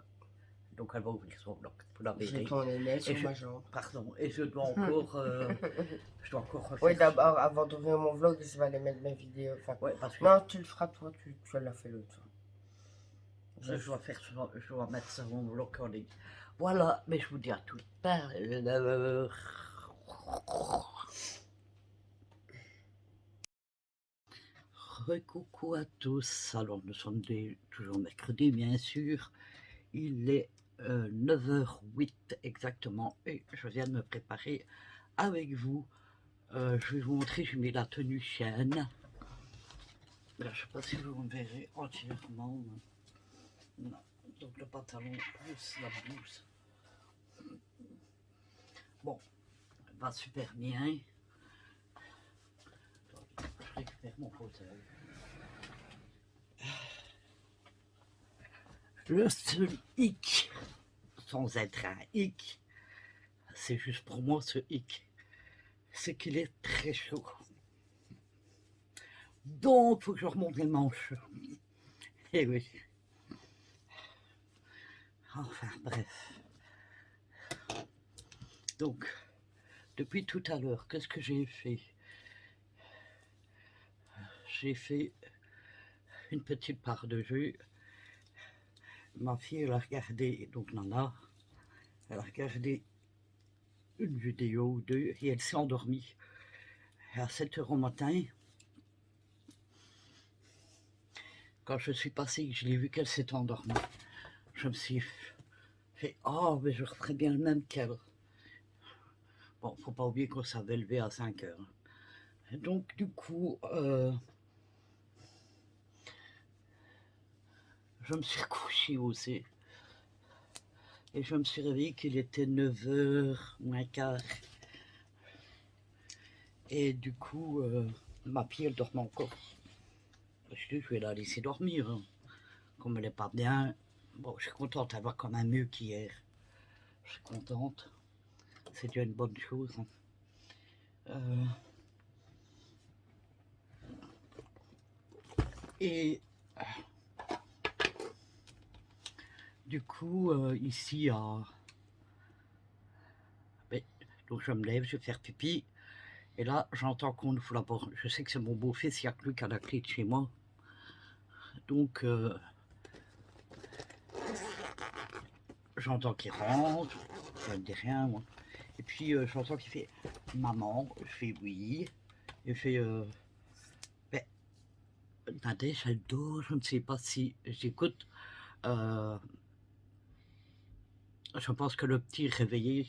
Donc, elle va ouvrir son blog pour la J'ai vérité. ton aîné sur je- ma jambe. Pardon, et je dois encore, je dois encore refaire. Oui, d'abord, avant d'ouvrir mon vlog, je vais aller mettre mes vidéos. Enfin, Ouais, parce que non, tu le feras toi, tu l'as fait l'autre fois. je dois mettre ça mon blog en ligne. Voilà, mais je vous dis à tout à l'heure. Coucou à tous. Alors, nous sommes toujours mercredi, bien sûr. Il est 9h08 exactement et je viens de me préparer avec vous. Je vais vous montrer, j'ai mis la tenue chaîne. Là, je ne sais pas si vous me verrez entièrement. Non. Donc le pantalon plus la blouse. Bon, va super bien. Je récupère mon fauteuil. Le seul hic, sans être un hic, c'est juste pour moi ce hic, c'est qu'il est très chaud. Donc, faut que je remonte les manches. Eh oui. Enfin, bref. Donc, depuis tout à l'heure, qu'est-ce que j'ai fait? J'ai fait une petite part de jeu. Ma fille, elle a regardé, donc Nana, elle a regardé une vidéo ou deux et elle s'est endormie. Et à 7 h au matin, quand je suis passé, je l'ai vu qu'elle s'était endormie. Je me suis fait, oh, mais je referais bien le même qu'elle. Bon, faut pas oublier qu'on s'avait levé à 5 h. Et donc, du coup, je me suis couché aussi. Et je me suis réveillé qu'il était 9 h moins quart. Et du coup, ma fille, elle dormait encore. Je dis, je vais la laisser dormir. Hein. Comme elle n'est pas bien, bon, je suis contente d'avoir quand même mieux qu'hier. Je suis contente. C'est déjà une bonne chose. Hein. Et du coup, ici, ben, donc je me lève, je vais faire pipi. Et là, j'entends qu'on ouvre la porte. Je sais que c'est mon beau-fils, il n'y a que lui qui a la clé de chez moi. Donc, j'entends qu'il rentre. Je ne dis rien, moi. Et puis, j'entends qu'il fait « Maman ». Je fais « Oui ». Il fait ben, Nadège, elle dort. Je ne sais pas si j'écoute. Je pense que le petit est réveillé.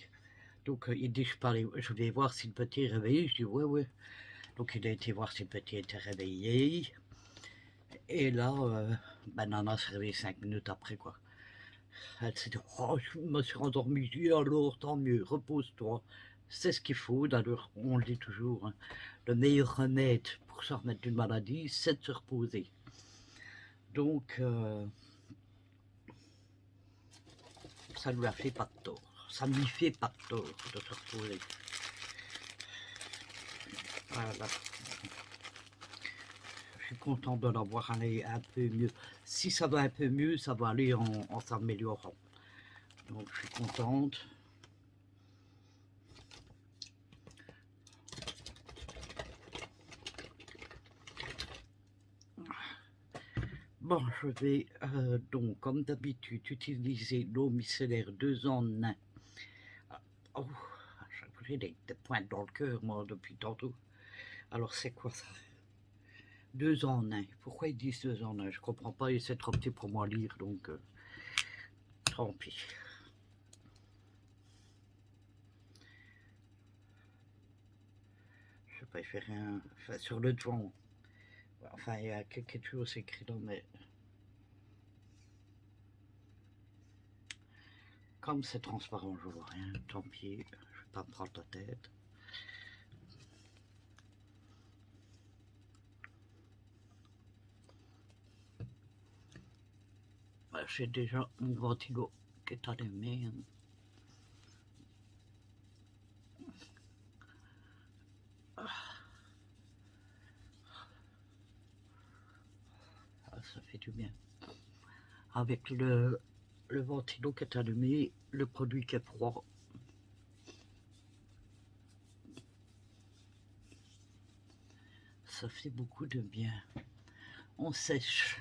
Donc, il dit je vais voir si le petit est réveillé. Je dis ouais, ouais. Donc, il a été voir si le petit était réveillé. Et là, Nana s'est réveillée 5 minutes après, quoi. Elle s'est dit, oh, je me suis rendormie. Je dis, alors, tant mieux, repose-toi. C'est ce qu'il faut. D'ailleurs, on le dit toujours, hein, le meilleur remède pour se remettre d'une maladie, c'est de se reposer. Donc, ça ne lui a fait pas de tort. Ça ne lui fait pas de tort de se reposer. Voilà. Je suis content de l'avoir allé un peu mieux. Si ça va un peu mieux, ça va aller en s'améliorant. Donc, je suis contente. Bon, je vais donc, comme d'habitude, utiliser l'eau micellaire 2 en 1. Oh, j'ai des pointes dans le cœur, moi, depuis tantôt. Alors, c'est quoi ça? 2 en 1. Pourquoi ils disent 2 en 1? Je comprends pas, et c'est trop petit pour moi lire, donc tant pis. Je sais pas, il fait rien. Enfin, sur le devant. Enfin, il y a quelque chose écrit dans mes... Comme c'est transparent, je vois rien. Tant pis, je vais pas me prendre la tête. J'ai déjà mon ventilo qui est allumé. Ça fait du bien. Avec le ventilo qui est allumé, le produit qui est froid. Ça fait beaucoup de bien. On sèche.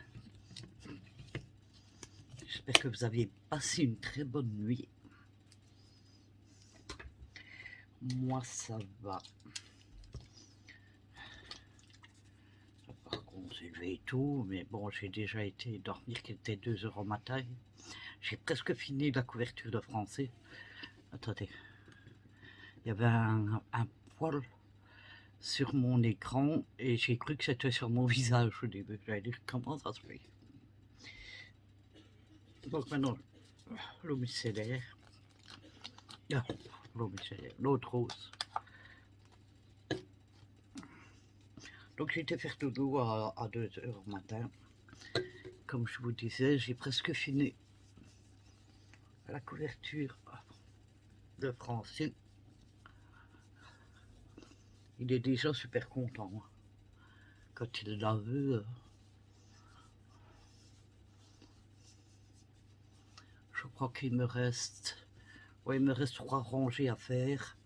J'espère que vous avez passé une très bonne nuit. Moi, ça va. Par contre, j'ai levé et tout, mais bon, j'ai déjà été dormir, qu'il était 2 h au matin. J'ai presque fini la couverture de français. Attendez. Il y avait un poil sur mon écran et j'ai cru que c'était sur mon visage au début. J'allais dire comment ça se fait. Donc maintenant, l'eau micellaire. Ah, l'eau micellaire, l'eau de rose. Donc j'ai été faire dodo à 2 h au matin. Comme je vous disais, j'ai presque fini la couverture de français. Il est déjà super content. Hein. Quand il l'a vu, je crois qu'il me reste, ouais, il me reste 3 rangées à faire,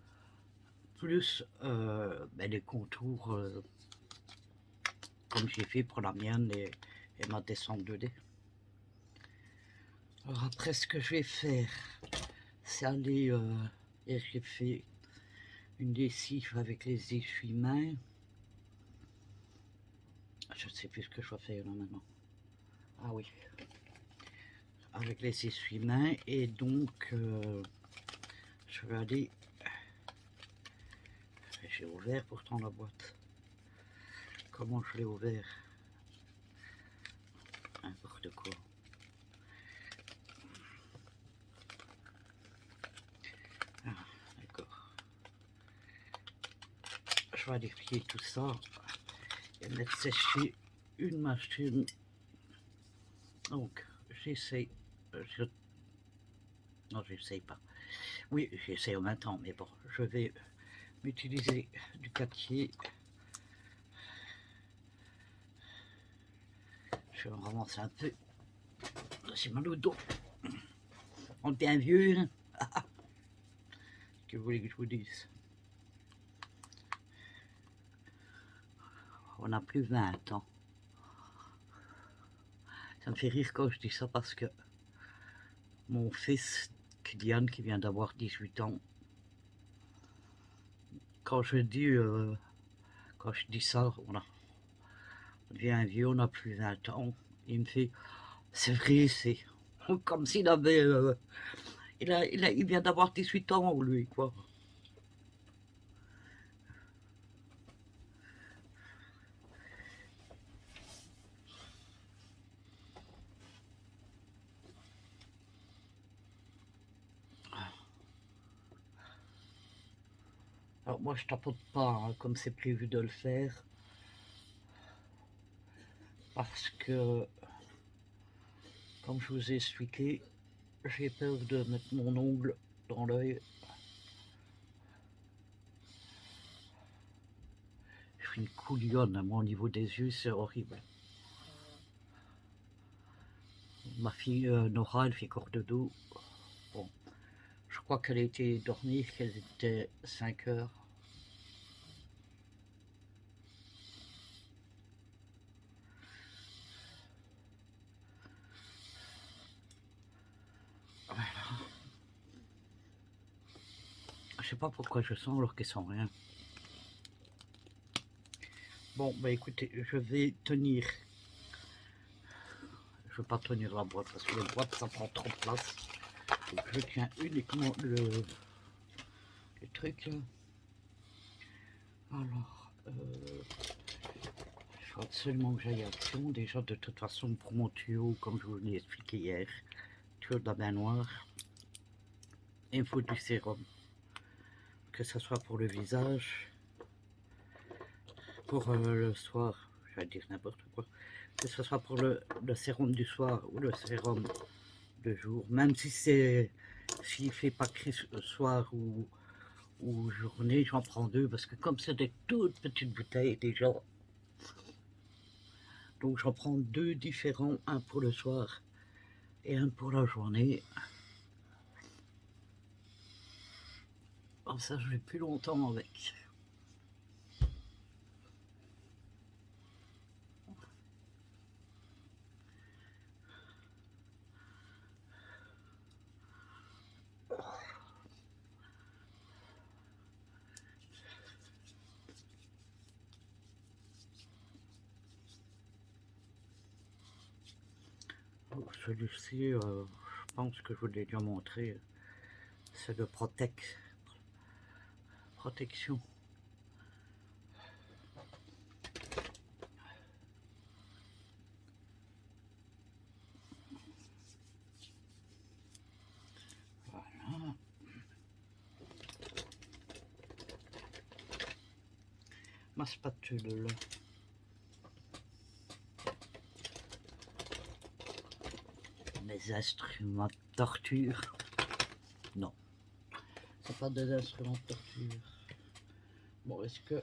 plus les contours comme j'ai fait pour la mienne et ma descente de dés. Alors après, ce que je vais faire, c'est aller, et j'ai fait une lessive avec les essuie-mains. Je ne sais plus ce que je dois faire là maintenant. Ah oui. Avec les essuie-mains, et donc je vais aller. J'ai ouvert pourtant la boîte. Comment je l'ai ouvert? N'importe quoi. Ah, d'accord. Je vais aller plier tout ça et mettre sécher une machine. Donc j'essaye. Non, j'essaye pas. Oui, j'essaye en même temps, mais bon, je vais utiliser du papier. Je vais en ramasser un peu. C'est mal au dos. On est bien vieux. Hein. Que vous voulez que je vous dise? On n'a plus 20 ans. Ça me fait rire quand je dis ça parce que mon fils, Kylian, qui vient d'avoir 18 ans, quand je dis ça, on devient vieux, on n'a plus 20 ans, il me fait, c'est vrai, c'est comme s'il avait, il vient d'avoir 18 ans, lui, quoi. Alors moi, je tapote pas, hein, comme c'est prévu de le faire, parce que, comme je vous ai expliqué, j'ai peur de mettre mon ongle dans l'œil. Je fais une couillonne, moi, au niveau des yeux, c'est horrible. Ma fille Nora, elle fait corps de dos. Bon, je crois qu'elle a été dormir, qu'elle était 5 heures. Voilà. Je sais pas pourquoi je sens alors qu'elle sent rien. Bon, bah écoutez, je vais tenir. Je vais pas tenir la boîte parce que la boîte ça prend trop de place. Donc, je tiens uniquement le truc là. Alors, il faut absolument que j'aille à action. Déjà, de toute façon, pour mon tuyau, comme je vous l'ai expliqué hier, tuyau de la baignoire, il me faut du sérum. Que ce soit pour le visage, pour le soir, je vais dire n'importe quoi, que ce soit pour le sérum du soir ou le sérum de jour, même si c'est, s'il fait pas gris le soir ou journée, j'en prends 2 parce que comme c'est des toutes petites bouteilles déjà, donc j'en prends 2 différents, un pour le soir et un pour la journée. Comme ça je vais plus longtemps avec. Celui-ci, je pense que je vous l'ai déjà montré, c'est de protection. Voilà. Ma spatule là. Mes instruments de torture. Non, C'est pas des instruments de torture. Bon, est-ce que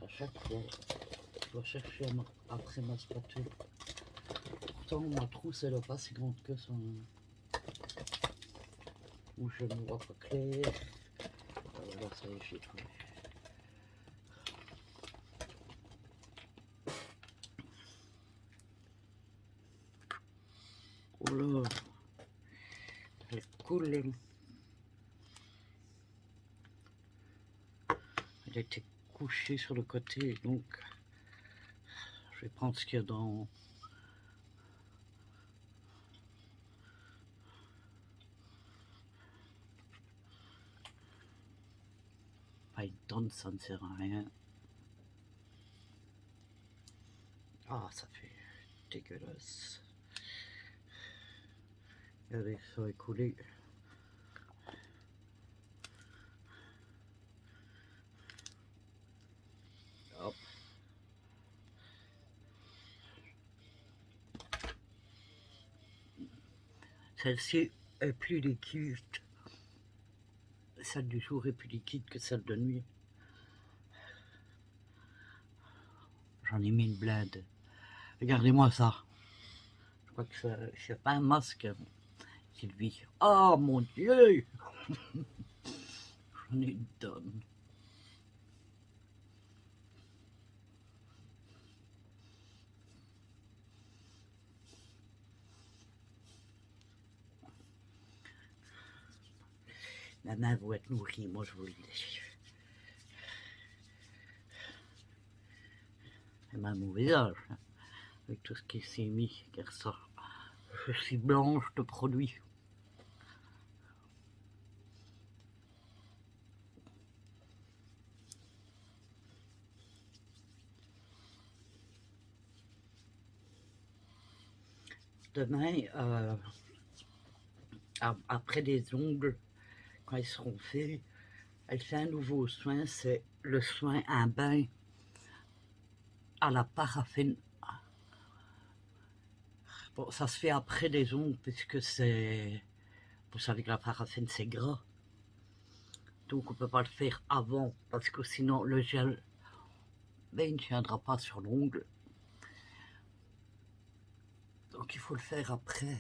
à chaque fois, je dois chercher après ma spatule. Pourtant, ma trousse, elle n'est pas si grande que ça. Ou je ne vois pas clair. Voilà, ça y est, j'ai trouvé. Oh là, elle coule. Elle était couchée sur le côté, donc je vais prendre ce qu'il y a dans. Pas une tonne, ça ne sert à rien. Ah, ça fait dégueulasse. Regardez, ça va couler. Hop. Celle-ci est plus liquide. Celle du jour est plus liquide que celle de nuit. J'en ai mis une blinde. Regardez-moi ça. Je crois que c'est pas un masque, Sylvie. Oh mon Dieu! J'en ai une tonne. Ma main va être nourrie, moi je vous le dis. Et même mon visage, hein, avec tout ce qui s'est mis, car ça, je suis blanche de produits. Demain, après les ongles, quand ils seront faits, elle fait un nouveau soin, c'est le soin un bain à la paraffine. Bon, ça se fait après les ongles, puisque c'est... Vous savez que la paraffine, c'est gras. Donc on ne peut pas le faire avant, parce que sinon le gel, ben, il ne tiendra pas sur l'ongle. Donc il faut le faire après.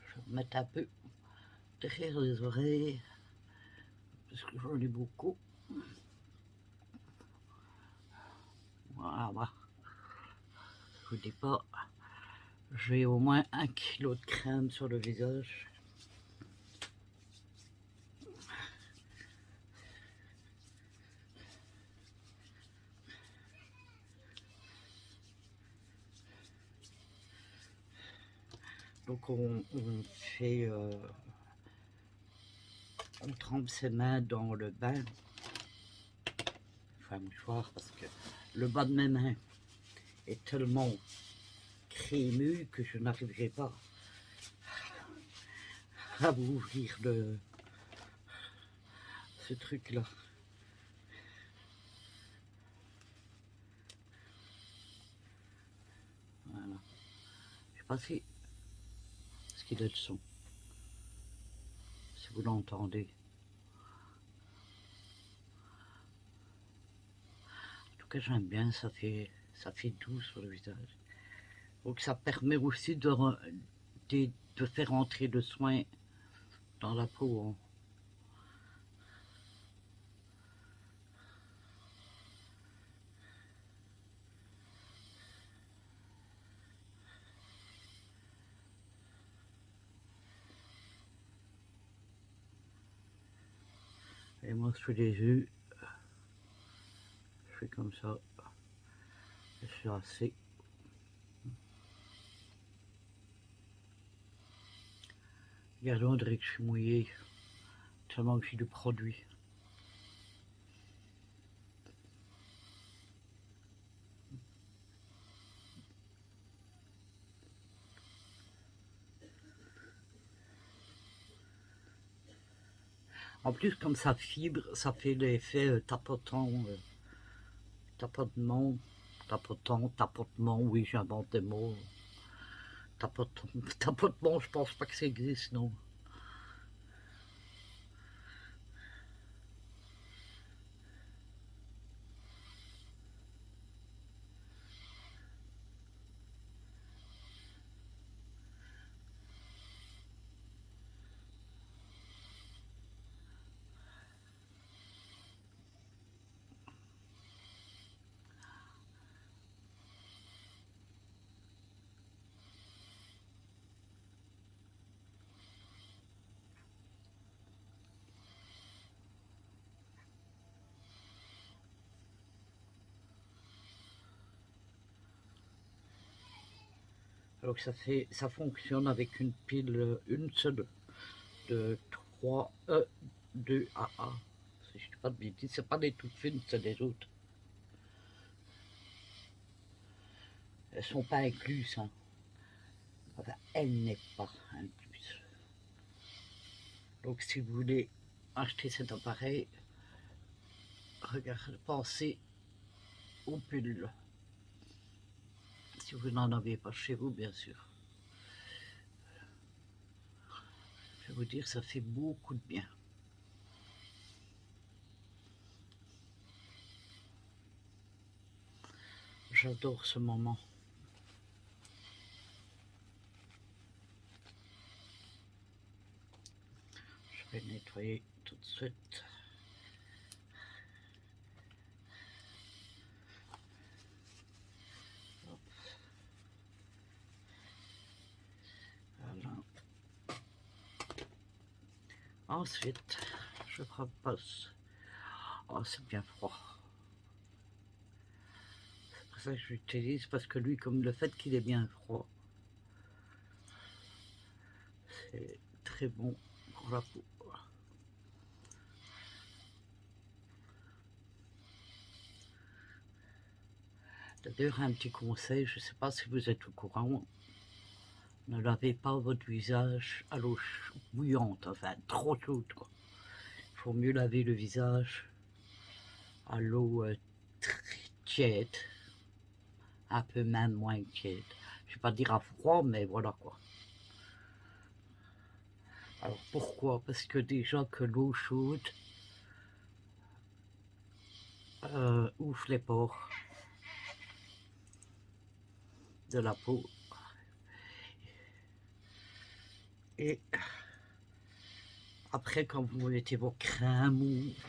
Je vais me mettre un peu derrière les oreilles, parce que j'en ai beaucoup. Voilà. Je vous dis pas, j'ai au moins 1 kilo de crème sur le visage. Donc on fait, on trempe ses mains dans le bain, enfin mouchoir, parce que le bas de mes mains est tellement crémeux que je n'arriverai pas à vous ouvrir ce truc là. Voilà. Je sais pas si ce qu'il a de son, si vous l'entendez. En tout cas j'aime bien, ça fait doux sur le visage. Donc ça permet aussi de faire entrer le soin dans la peau. Hein. Et moi sous les yeux, je fais comme ça, je suis assez. Regardez, on dirait que je suis mouillé, tellement que j'ai du produit. En plus, comme ça fibre, ça fait l'effet tapotant, tapotement, tapotement, oui, j'invente des mots. Tapotement, je pense pas que ça existe, non. Alors ça fonctionne avec une pile, une seule de 3 2 AA. Si je dis pas de bêtises, c'est pas des toutes fines, c'est des autres. Elles sont pas incluses, hein. Enfin, elle n'est pas incluse. Donc si vous voulez acheter cet appareil, regardez, pensez aux pulls. Si vous n'en avez pas chez vous, bien sûr. Je vais vous dire, ça fait beaucoup de bien. J'adore ce moment. Je vais nettoyer tout de suite. Hop. Voilà. Ensuite, je propose. Oh, c'est bien froid. C'est pour ça que je l'utilise, parce que lui, comme le fait qu'il est bien froid, c'est très bon pour la peau. D'ailleurs, un petit conseil, je ne sais pas si vous êtes au courant, ne lavez pas votre visage à l'eau bouillante, enfin trop chaude, quoi. Il faut mieux laver le visage à l'eau très tiède, un peu même moins tiède. Je ne vais pas dire à froid, mais voilà quoi. Alors pourquoi? Parce que déjà que l'eau chaude ouvre les pores de la peau. Et après, quand vous mettez vos crèmes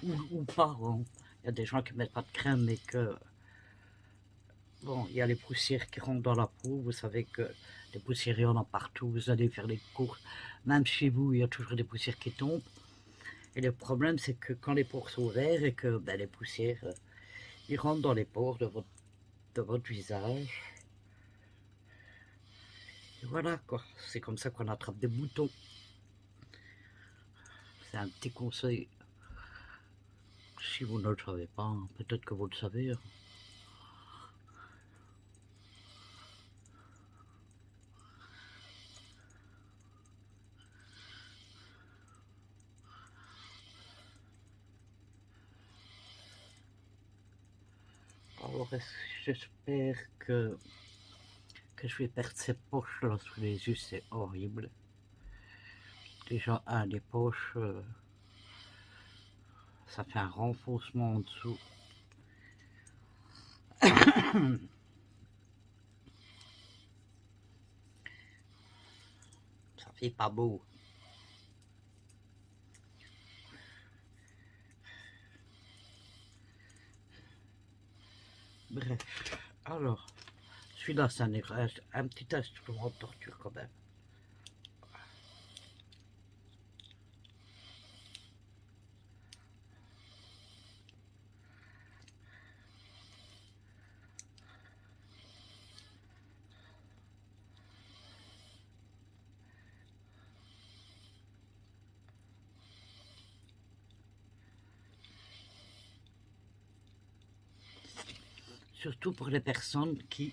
ou pas, hein, il y a des gens qui ne mettent pas de crème, mais que bon, il y a les poussières qui rentrent dans la peau. Vous savez que les poussières, il y en a partout. Vous allez faire les courses, même chez vous, il y a toujours des poussières qui tombent. Et le problème, c'est que quand les pores sont ouverts et que les poussières, ils rentrent dans les pores de votre visage. Et voilà quoi, c'est comme ça qu'on attrape des boutons. C'est un petit conseil. Si vous ne le savez pas, hein, peut-être que vous le savez. Hein. Alors, j'espère que je vais perdre ces poches là sous les yeux, c'est horrible. Déjà, les poches, ça fait un renfoncement en dessous. Ça fait pas beau. Bref, alors, celui-là, c'est un petit instrument de torture quand même. Surtout pour les personnes qui,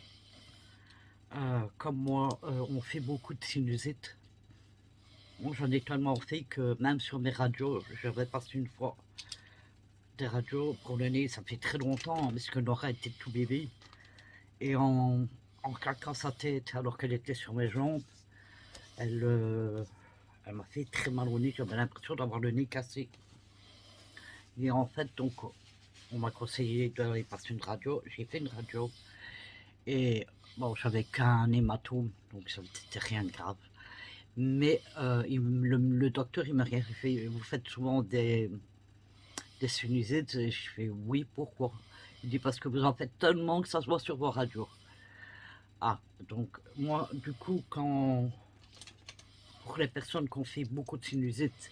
comme moi, ont fait beaucoup de sinusite. Bon, j'en ai tellement fait que même sur mes radios, j'avais passé une fois des radios pour le nez, ça fait très longtemps, parce que Nora était tout bébé. Et en claquant sa tête alors qu'elle était sur mes jambes, elle m'a fait très mal au nez, j'avais l'impression d'avoir le nez cassé. Et en fait, donc, on m'a conseillé d'aller passer une radio, j'ai fait une radio. Et bon, j'avais qu'un hématome, donc c'était rien de grave. Mais le docteur, il m'a rien fait. Vous faites souvent des sinusites? Et je fais oui, pourquoi? Il dit parce que vous en faites tellement que ça se voit sur vos radios. Ah, donc moi, du coup, pour les personnes qui ont fait beaucoup de sinusites,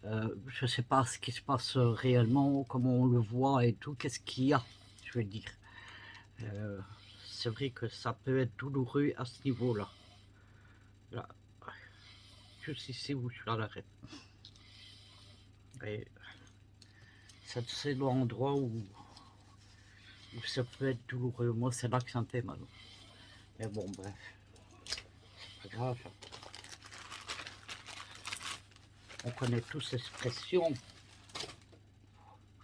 je ne sais pas ce qui se passe réellement, comment on le voit et tout, qu'est-ce qu'il y a, je veux dire. c'est vrai que ça peut être douloureux à ce niveau-là. Là, juste ici où je suis à l'arrêt. Et c'est l'endroit où ça peut être douloureux. Moi, c'est là que ça me fait mal. Mais bon, bref, c'est pas grave. On connaît tous l'expression.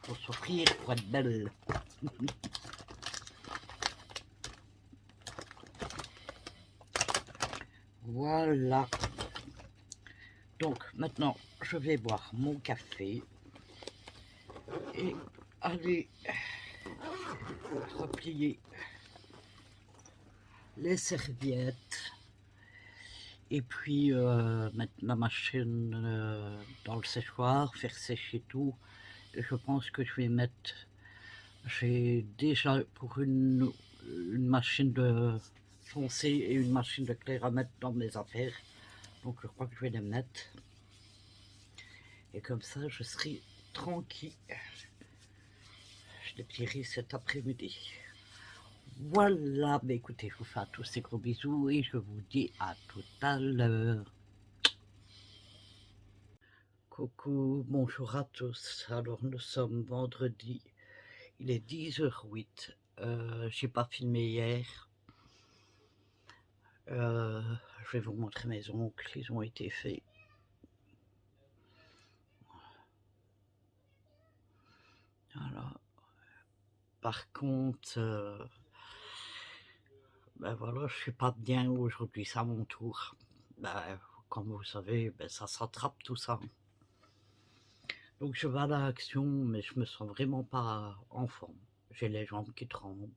Faut souffrir pour être belle. Voilà. Donc maintenant, je vais boire mon café et aller replier les serviettes et puis mettre la machine dans le séchoir, faire sécher tout. Et je pense que je vais mettre, j'ai déjà pour une machine de foncé et une machine de clair à mettre dans mes affaires. Donc je crois que je vais les mettre. Et comme ça, je serai tranquille. Je les plierai cet après-midi. Voilà, bah écoutez, je vous fais à tous ces gros bisous et je vous dis à tout à l'heure. Coucou, bonjour à tous. Alors nous sommes vendredi, il est 10h08. J'ai pas filmé hier. Je vais vous montrer mes ongles, ils ont été faits. Voilà. Par contre, ben voilà, je suis pas bien aujourd'hui, c'est à mon tour. Ben, comme vous savez, ben ça s'attrape tout ça. Donc je vais à l'action, mais je me sens vraiment pas en forme. J'ai les jambes qui tremblent,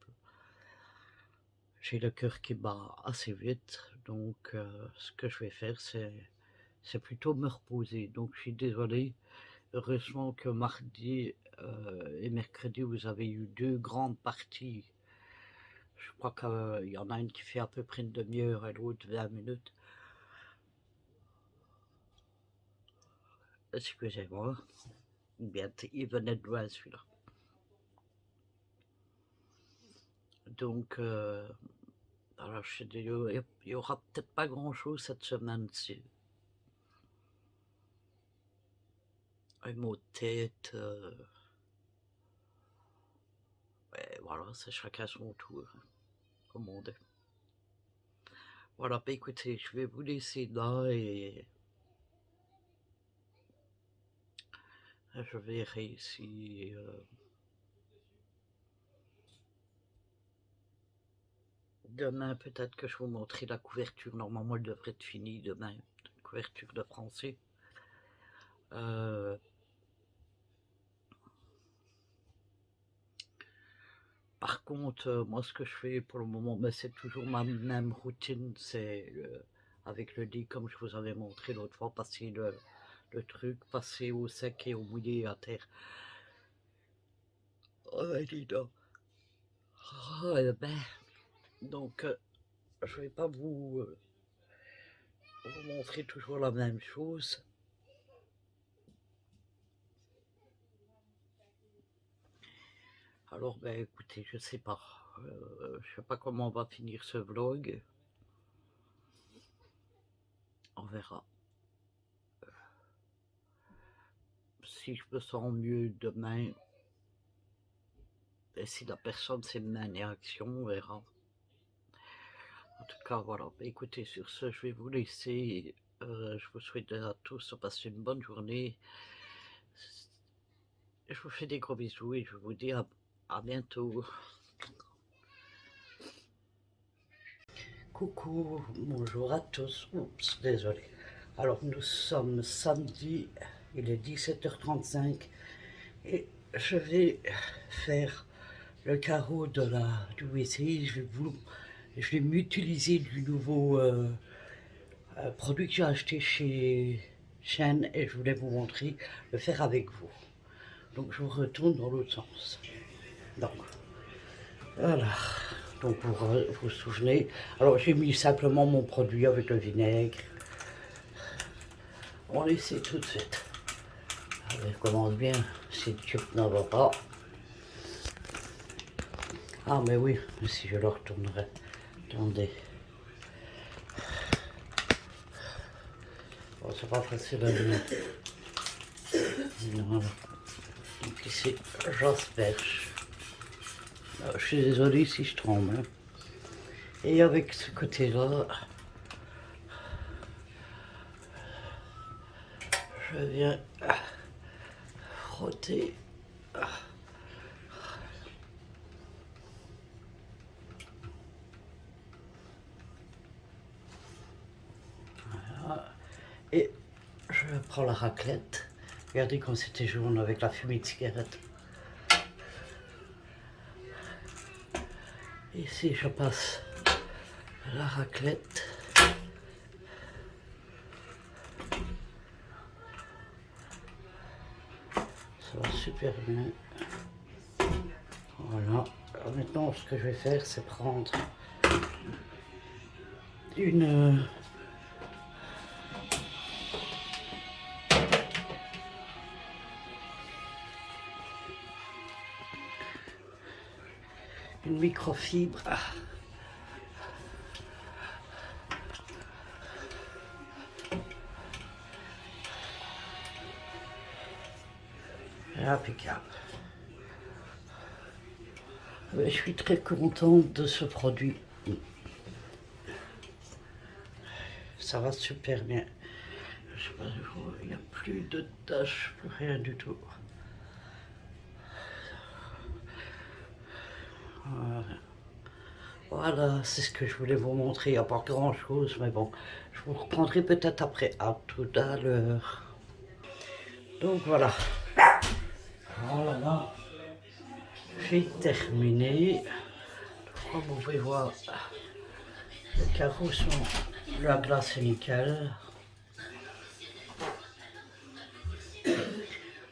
j'ai le cœur qui bat assez vite. Donc ce que je vais faire, c'est plutôt me reposer. Donc je suis désolé. Heureusement que mardi et mercredi, vous avez eu 2 grandes parties. Je crois qu'il y en a une qui fait à peu près une demi-heure et l'autre 20 minutes. Excusez-moi. Bien, il venait de loin celui-là. Donc, alors je dis, il n'y aura peut-être pas grand-chose cette semaine-ci. Un mot de tête. Ouais, voilà, c'est chacun son tour, comme on dit. Voilà, bah écoutez, je vais vous laisser là et je verrai si demain peut-être que je vous montrerai la couverture. Normalement elle devrait être finie demain, une couverture de français. Par contre, moi ce que je fais pour le moment, ben, c'est toujours ma même routine, c'est avec le lit comme je vous avais montré l'autre fois, passer le truc, passer au sec et au mouillé à terre. Oh, dis donc. Oh, ben, donc je vais pas vous montrer toujours la même chose. Alors ben écoutez, je sais pas comment on va finir ce vlog. On verra. Si je me sens mieux demain, et si la personne s'est menée à action, on verra. En tout cas, voilà. Écoutez, sur ce, je vais vous laisser. Je vous souhaite à tous de passer une bonne journée. Je vous fais des gros bisous et je vous dis à bientôt. Coucou, bonjour à tous. Oups, désolé. Alors, nous sommes samedi, il est 17h35 et je vais faire le carreau de du WC. Je vais m'utiliser du nouveau produit que j'ai acheté chez Shein et je voulais vous montrer, le faire avec vous. Donc je vous retourne dans l'autre sens. Donc voilà. Donc vous vous souvenez. Alors j'ai mis simplement mon produit avec le vinaigre. On essaie tout de suite. Allez, commence bien. Si le tube n'en va pas. Ah, mais oui, mais si je le retournerai. Attendez. Bon, c'est pas facile à lire. Voilà. Donc ici, j'asperge. Je suis désolé si je tremble, hein. Et avec ce côté-là, je viens frotter. Voilà. Et je prends la raclette. Regardez comme c'était jaune avec la fumée de cigarette. Ici, je passe la raclette. Ça va super bien. Voilà. Alors maintenant, ce que je vais faire, c'est prendre une microfibre. Impeccable. Je suis très contente de ce produit. Ça va super bien. Je sais pas, il n'y a plus de taches, plus rien du tout. Voilà, voilà, c'est ce que je voulais vous montrer. Il n'y a pas grand chose, mais bon, je vous reprendrai peut-être après. À tout à l'heure. Donc voilà. Voilà, j'ai terminé. Comme vous pouvez voir, les carreaux sont, la glace est nickel.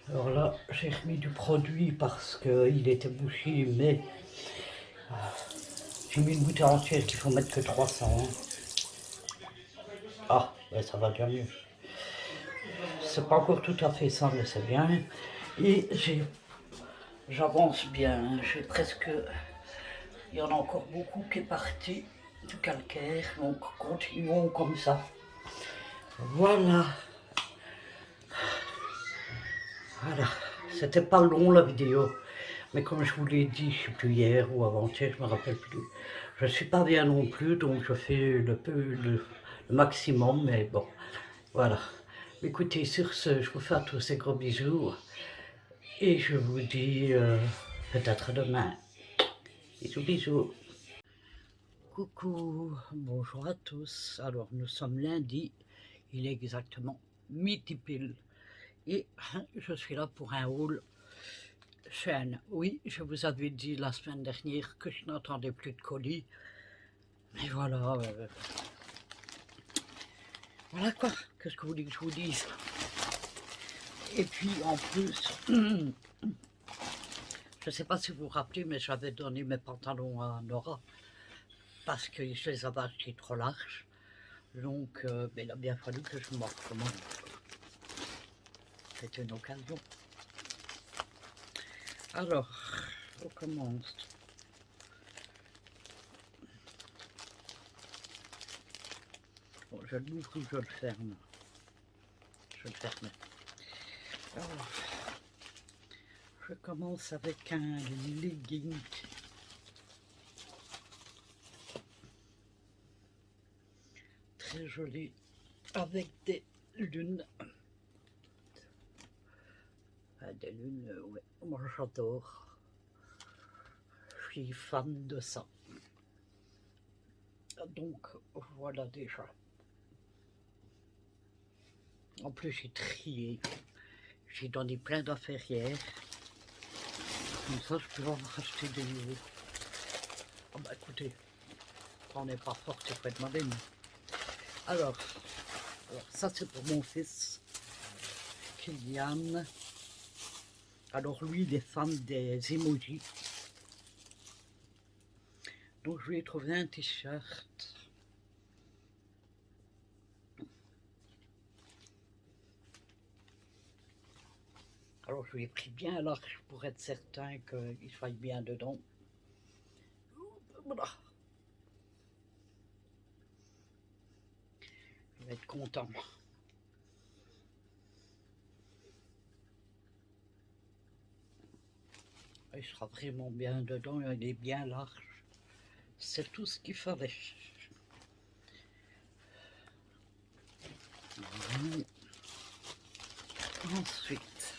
Alors là, j'ai remis du produit parce qu'il était bouché, mais j'ai mis une bouteille entière qu'il faut mettre que 300. Ah, ben ça va déjà mieux. C'est pas encore tout à fait ça, mais c'est bien. Et j'avance bien. J'ai presque, il y en a encore beaucoup qui est parti du calcaire, donc continuons comme ça. Voilà. Voilà, c'était pas long la vidéo, mais comme je vous l'ai dit, je sais plus hier ou avant-hier, je me rappelle plus. Je suis pas bien non plus, donc je fais le maximum, mais bon, voilà. Écoutez, sur ce, je vous fais à tous ces gros bisous, et je vous dis peut-être demain. Bisous, bisous. Coucou, bonjour à tous. Alors, nous sommes lundi, il est exactement midi pile, et je suis là pour un haul chaîne. Oui, je vous avais dit la semaine dernière que je n'entendais plus de colis. Mais voilà, voilà quoi, qu'est-ce que vous voulez que je vous dise. Et puis en plus, je ne sais pas si vous vous rappelez, mais j'avais donné mes pantalons à Nora parce que je les avais achetés trop larges. Donc ben, il a bien fallu que je m'en recommande. C'était une occasion. Alors, on commence. Bon, je l'ouvre ou je le ferme. Je le ferme. Alors, je commence avec un legging. Très joli. Avec des lunes. Enfin, des lunes, ouais. Moi j'adore. Je suis fan de ça. Donc voilà déjà. En plus j'ai trié. J'ai donné plein d'affaires hier. Comme ça je peux en racheter des nouveaux. Ah bah écoutez, on n'est pas fort, c'est pas de madame. Alors ça c'est pour mon fils, Kylian. Alors lui il est fan des emojis. Donc je lui ai trouvé un t-shirt. Alors je lui ai pris bien large pour être certain qu'il faille bien dedans. Voilà. Il va être content. Il sera vraiment bien dedans, il est bien large. C'est tout ce qu'il fallait. Ensuite,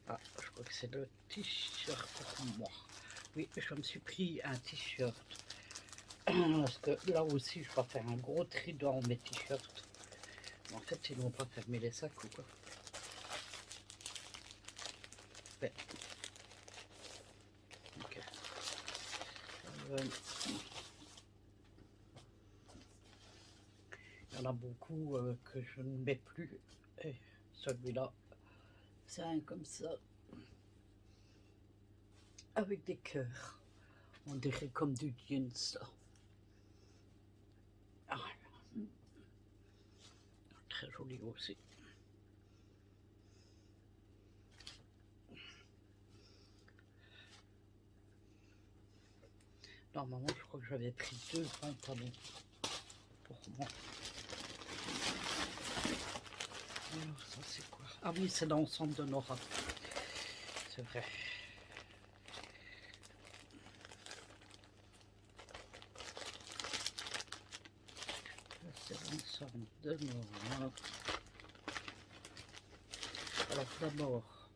ah, je crois que c'est le t-shirt pour moi. Oui, je me suis pris un t-shirt. Parce que là aussi, je vais faire un gros tri dans mes t-shirts. En fait, ils n'ont pas fermé les sacs ou quoi. Ouais. Ok. Il y en a beaucoup que je ne mets plus. Et celui-là, c'est un comme ça. Avec des cœurs. On dirait comme du jeans. Ah, très joli aussi. Normalement, je crois que j'avais pris 2 pantalons pour moi. Alors, ça c'est quoi? Ah oui, c'est l'ensemble de Nora. C'est vrai. C'est l'ensemble de Nora. Alors d'abord,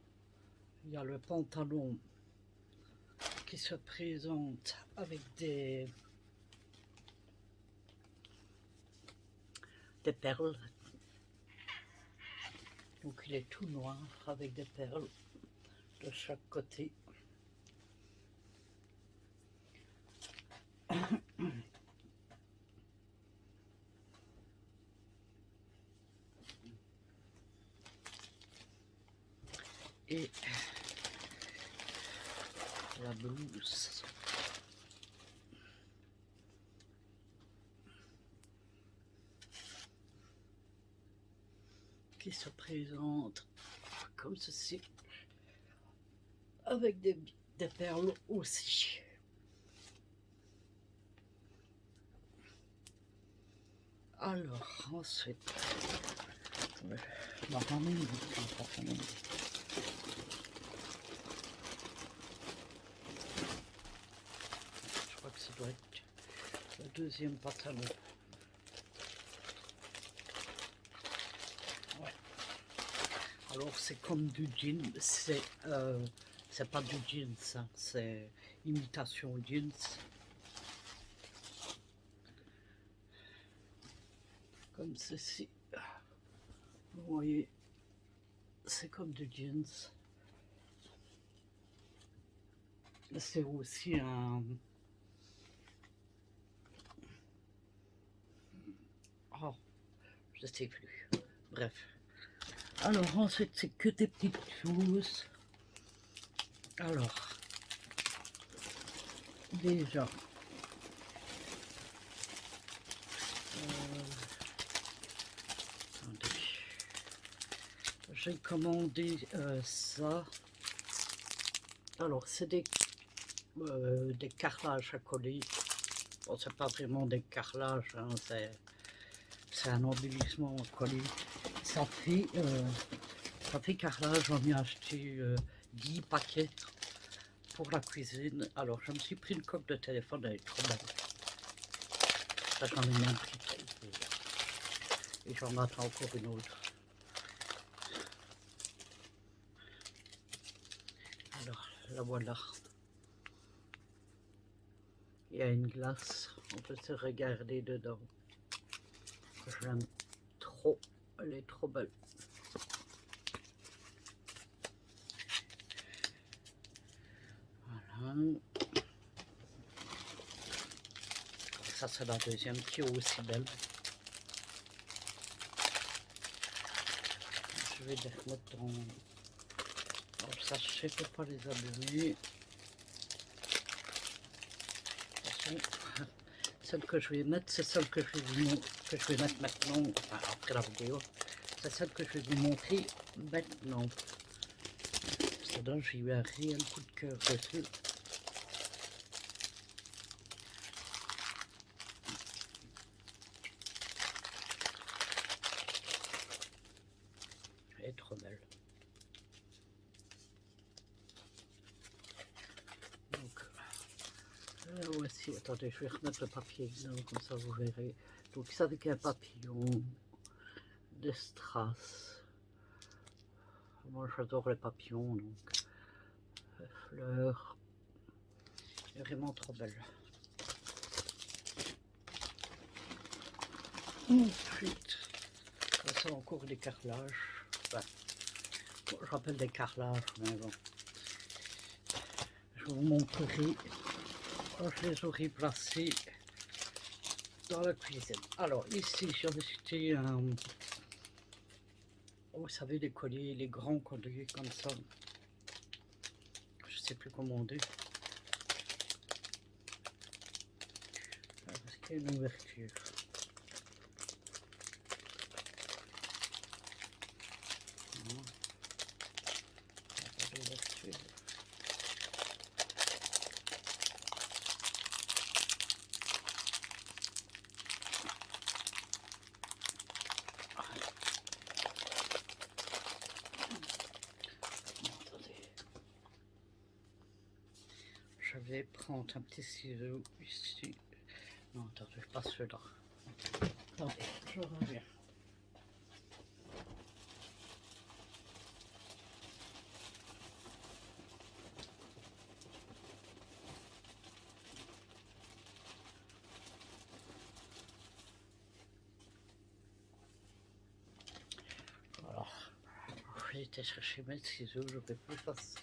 il y a le pantalon qui se présente avec des perles. Donc il est tout noir avec des perles de chaque côté. Et la blouse qui se présente comme ceci avec des perles aussi. Alors ensuite, normalement, je crois que ça doit être le deuxième pantalon. Ouais. Alors c'est comme du jean, c'est pas du jeans, hein, c'est imitation jeans. Comme ceci. Vous voyez, c'est comme du jeans. C'est aussi un... Oh, je sais plus. Bref. Alors ensuite, c'est que des petites choses. Alors, déjà, attendez, j'ai commandé ça. Alors, c'est des carrelages à coller. Bon, c'est pas vraiment des carrelages, hein, c'est un embellissement collé. Ça fait carrelage. J'en ai acheté 10 paquets pour la cuisine. Alors, je me suis pris une coque de téléphone, elle est trop belle. Ça, j'en ai même pris quelques. Et j'en attends encore une autre. Alors, la voilà. Il y a une glace, on peut se regarder dedans. Je l'aime trop, elle est trop belle. Voilà. Ça c'est la deuxième qui est aussi belle. Je vais les remettre dans... Alors ça, je ne peux pas les abîmer. De toute façon, celle que je vais mettre, c'est celle que je vais mettre maintenant, enfin, après la vidéo. C'est celle que je vais vous montrer maintenant. C'est là, j'ai eu un réel coup de cœur dessus. Voici, attendez, je vais remettre le papier dedans, comme ça vous verrez. Donc c'est avec un papillon, des strass. Moi j'adore les papillons, donc les fleurs. C'est vraiment trop belle. Ensuite, ça c'est encore des carrelages. Enfin, bon, je rappelle des carrelages, mais bon. Je vous montrerai quand je les aurai placés dans la cuisine. Alors ici j'avais acheté un, vous savez, les colliers, les grands colliers comme ça. Je sais plus comment on dit. Parce qu'il y a une ouverture. Non. Il n'y a pas d'ouverture. Je vais prendre un petit ciseau ici. Non, attendez, pas celui-là. Attendez, je reviens. Voilà. J'ai été chercher mes ciseaux, je vais plus facile.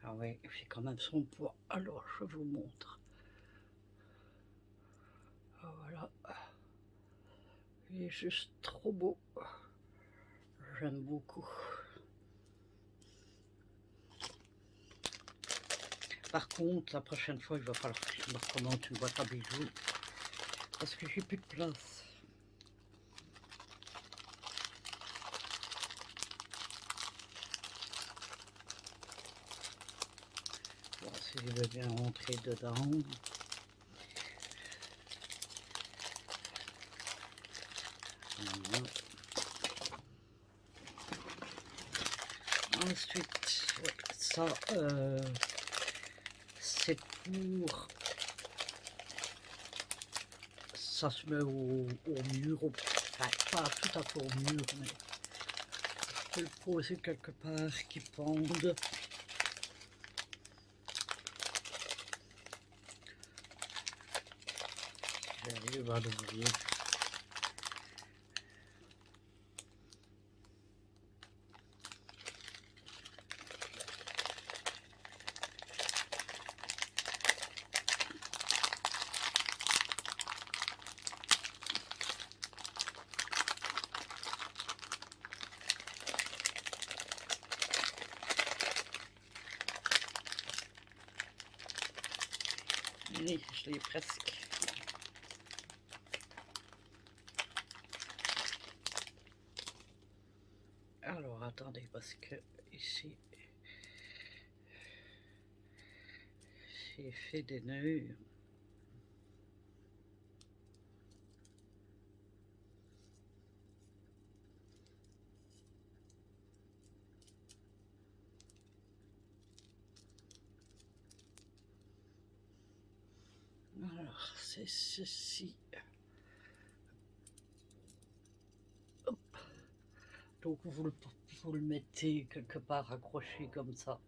Ah oui, il fait quand même son poids. Alors, je vous montre. Ah, voilà. Il est juste trop beau. J'aime beaucoup. Par contre, la prochaine fois, il va falloir que je me recommande une boîte à bijoux. Parce que j'ai plus de place. Voilà, si je veux bien rentrer dedans. Voilà. Ensuite, ouais, ça, c'est pour... Ça se met au mur, enfin, pas tout à fait au mur, mais je peux le poser quelque part qui pende. J'arrive à l'ouvrir. Oui, je l'ai presque. Alors, attendez, parce que ici, j'ai fait des nœuds. Alors, c'est ceci. Hop. Donc, vous le mettez quelque part accroché comme ça.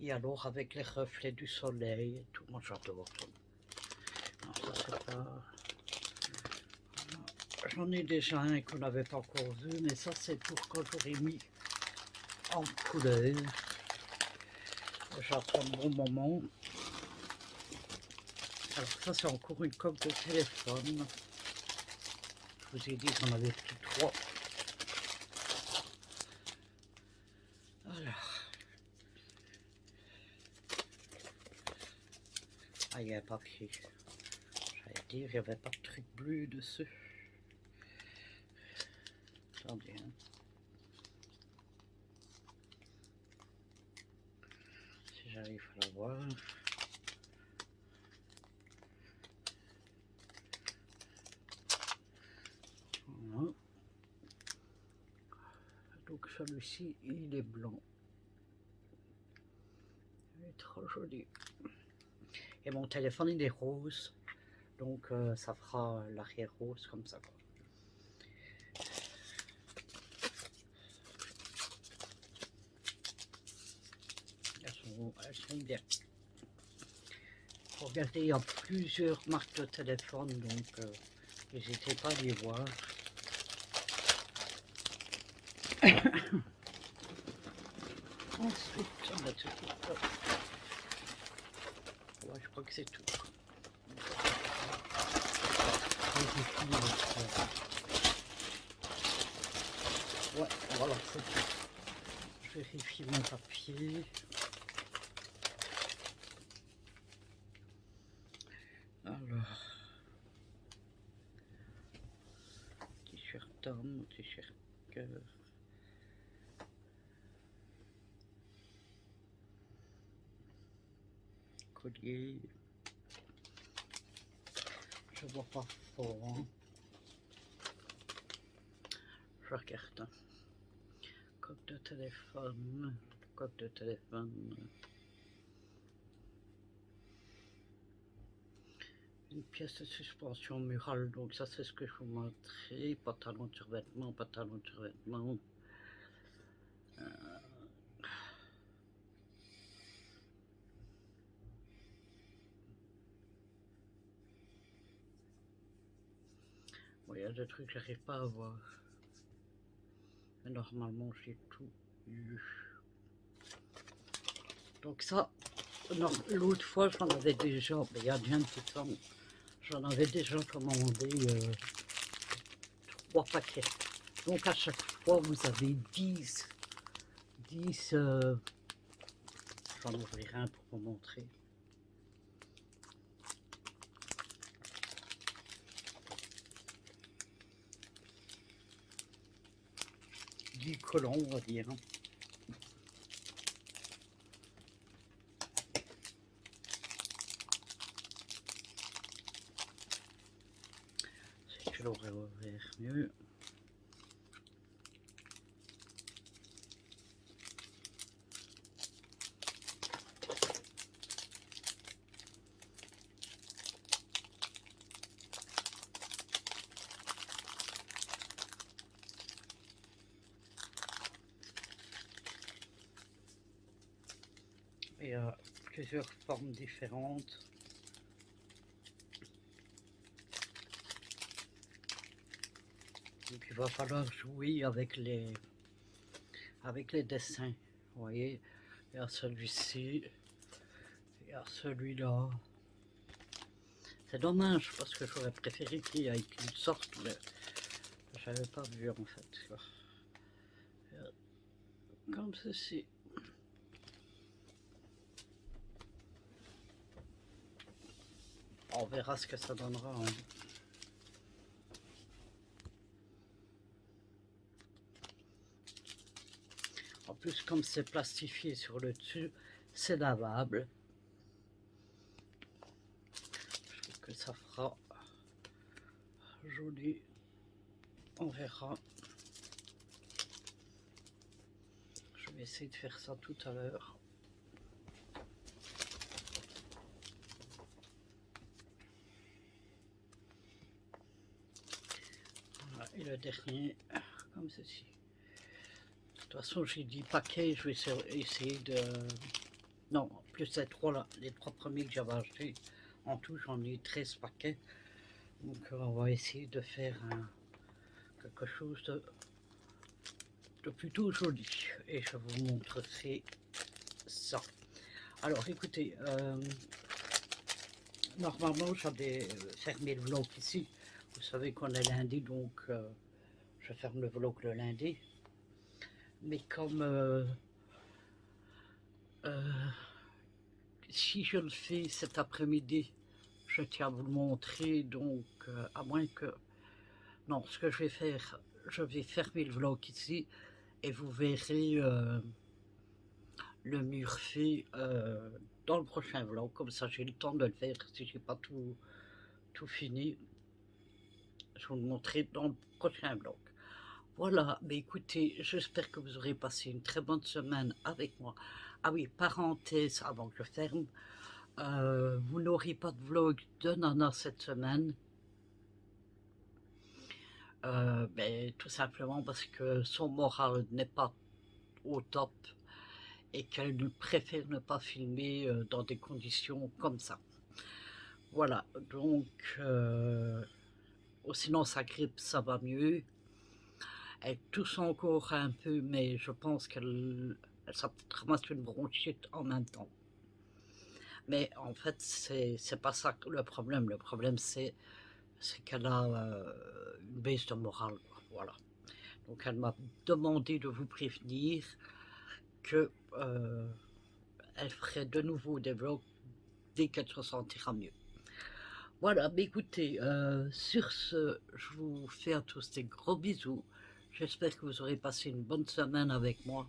Et alors, avec les reflets du soleil et tout, moi j'adore ça. Non, ça c'est pas... J'en ai déjà un qu'on n'avait pas encore vu, mais ça c'est pour quand j'aurai mis en couleur. J'attends un bon moment. Alors ça c'est encore une coque de téléphone. Je vous ai dit qu'on avait pris 3. Alors. Ah, il y a un papier. J'allais dire, il n'y avait pas de truc bleu dessus. attendez. Hein. Si j'arrive à la voir. Voilà. Donc celui-ci, il est blanc. Il est trop joli. Et mon téléphone, il est rose. Donc ça fera l'arrière rose comme ça. Quoi. Elles sont bien. Regardez, il y a plusieurs marques de téléphone, donc n'hésitez pas à les voir. Ensuite, on a tout. Ouais, je crois que c'est tout. Ouais, voilà, c'est tout. Je vérifie mon papier. Alors, t-shirt homme, t-shirt cœur. Collier. Je vois pas fort. Hein. Je regarde. Hein. Coque de téléphone. Coque de téléphone. Une pièce de suspension murale, donc ça c'est ce que je vous montrais. Pantalon de survêtement, pantalon de survêtement. Bon, il y a des trucs que j'arrive pas à voir. Mais normalement j'ai tout eu. Donc ça, l'autre fois j'en avais déjà, mais il y a bien de temps, j'en avais déjà commandé 3 paquets. Donc à chaque fois vous avez 10 j'en ouvrirai un pour vous montrer. 10 collants, on va dire. Si je l'aurais ouvert mieux. Il y a plusieurs formes différentes. Donc il va falloir jouer avec les dessins. Vous voyez, il y a celui-ci, il y a celui-là. C'est dommage parce que j'aurais préféré qu'il y ait qu'une sorte, mais j'avais pas vu en fait. Comme ceci. On verra ce que ça donnera. Hein. En plus, comme c'est plastifié sur le dessus, c'est lavable. Je trouve que ça fera joli. On verra. Je vais essayer de faire ça tout à l'heure. Voilà, et le dernier, comme ceci. De toute façon, j'ai 10 paquets, je vais essayer de... Non, plus les 3 là, les 3 premiers que j'avais achetés. En tout, j'en ai 13 paquets. Donc, on va essayer de faire quelque chose de plutôt joli. Et je vous montrerai ça. Alors, écoutez, normalement, j'avais fermé le vlog ici. Vous savez qu'on est lundi, donc je ferme le vlog le lundi. Mais comme si je le fais cet après-midi, je tiens à vous le montrer, donc à moins que Non, ce que je vais fermer le vlog ici et vous verrez le mur fait dans le prochain vlog. Comme ça, j'ai le temps de le faire si j'ai pas tout fini. Je vais vous le montrer dans le prochain vlog. Voilà, mais écoutez, j'espère que vous aurez passé une très bonne semaine avec moi. Ah oui, parenthèse avant que je ferme, vous n'aurez pas de vlog de Nana cette semaine. Tout simplement parce que son moral n'est pas au top et qu'elle préfère ne pas filmer dans des conditions comme ça. Voilà, donc sinon sa grippe ça va mieux. Elle tousse encore un peu, mais je pense qu'elle s'est peut-être ramassé une bronchite en même temps. Mais en fait, c'est pas ça le problème. Le problème, c'est qu'elle a une baisse de morale, quoi. Voilà. Donc, elle m'a demandé de vous prévenir que elle ferait de nouveau des vlogs dès qu'elle se sentira mieux. Voilà, mais écoutez, sur ce, je vous fais à tous des gros bisous. J'espère que vous aurez passé une bonne semaine avec moi.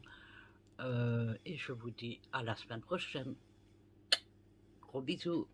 Et je vous dis à la semaine prochaine. Gros bisous.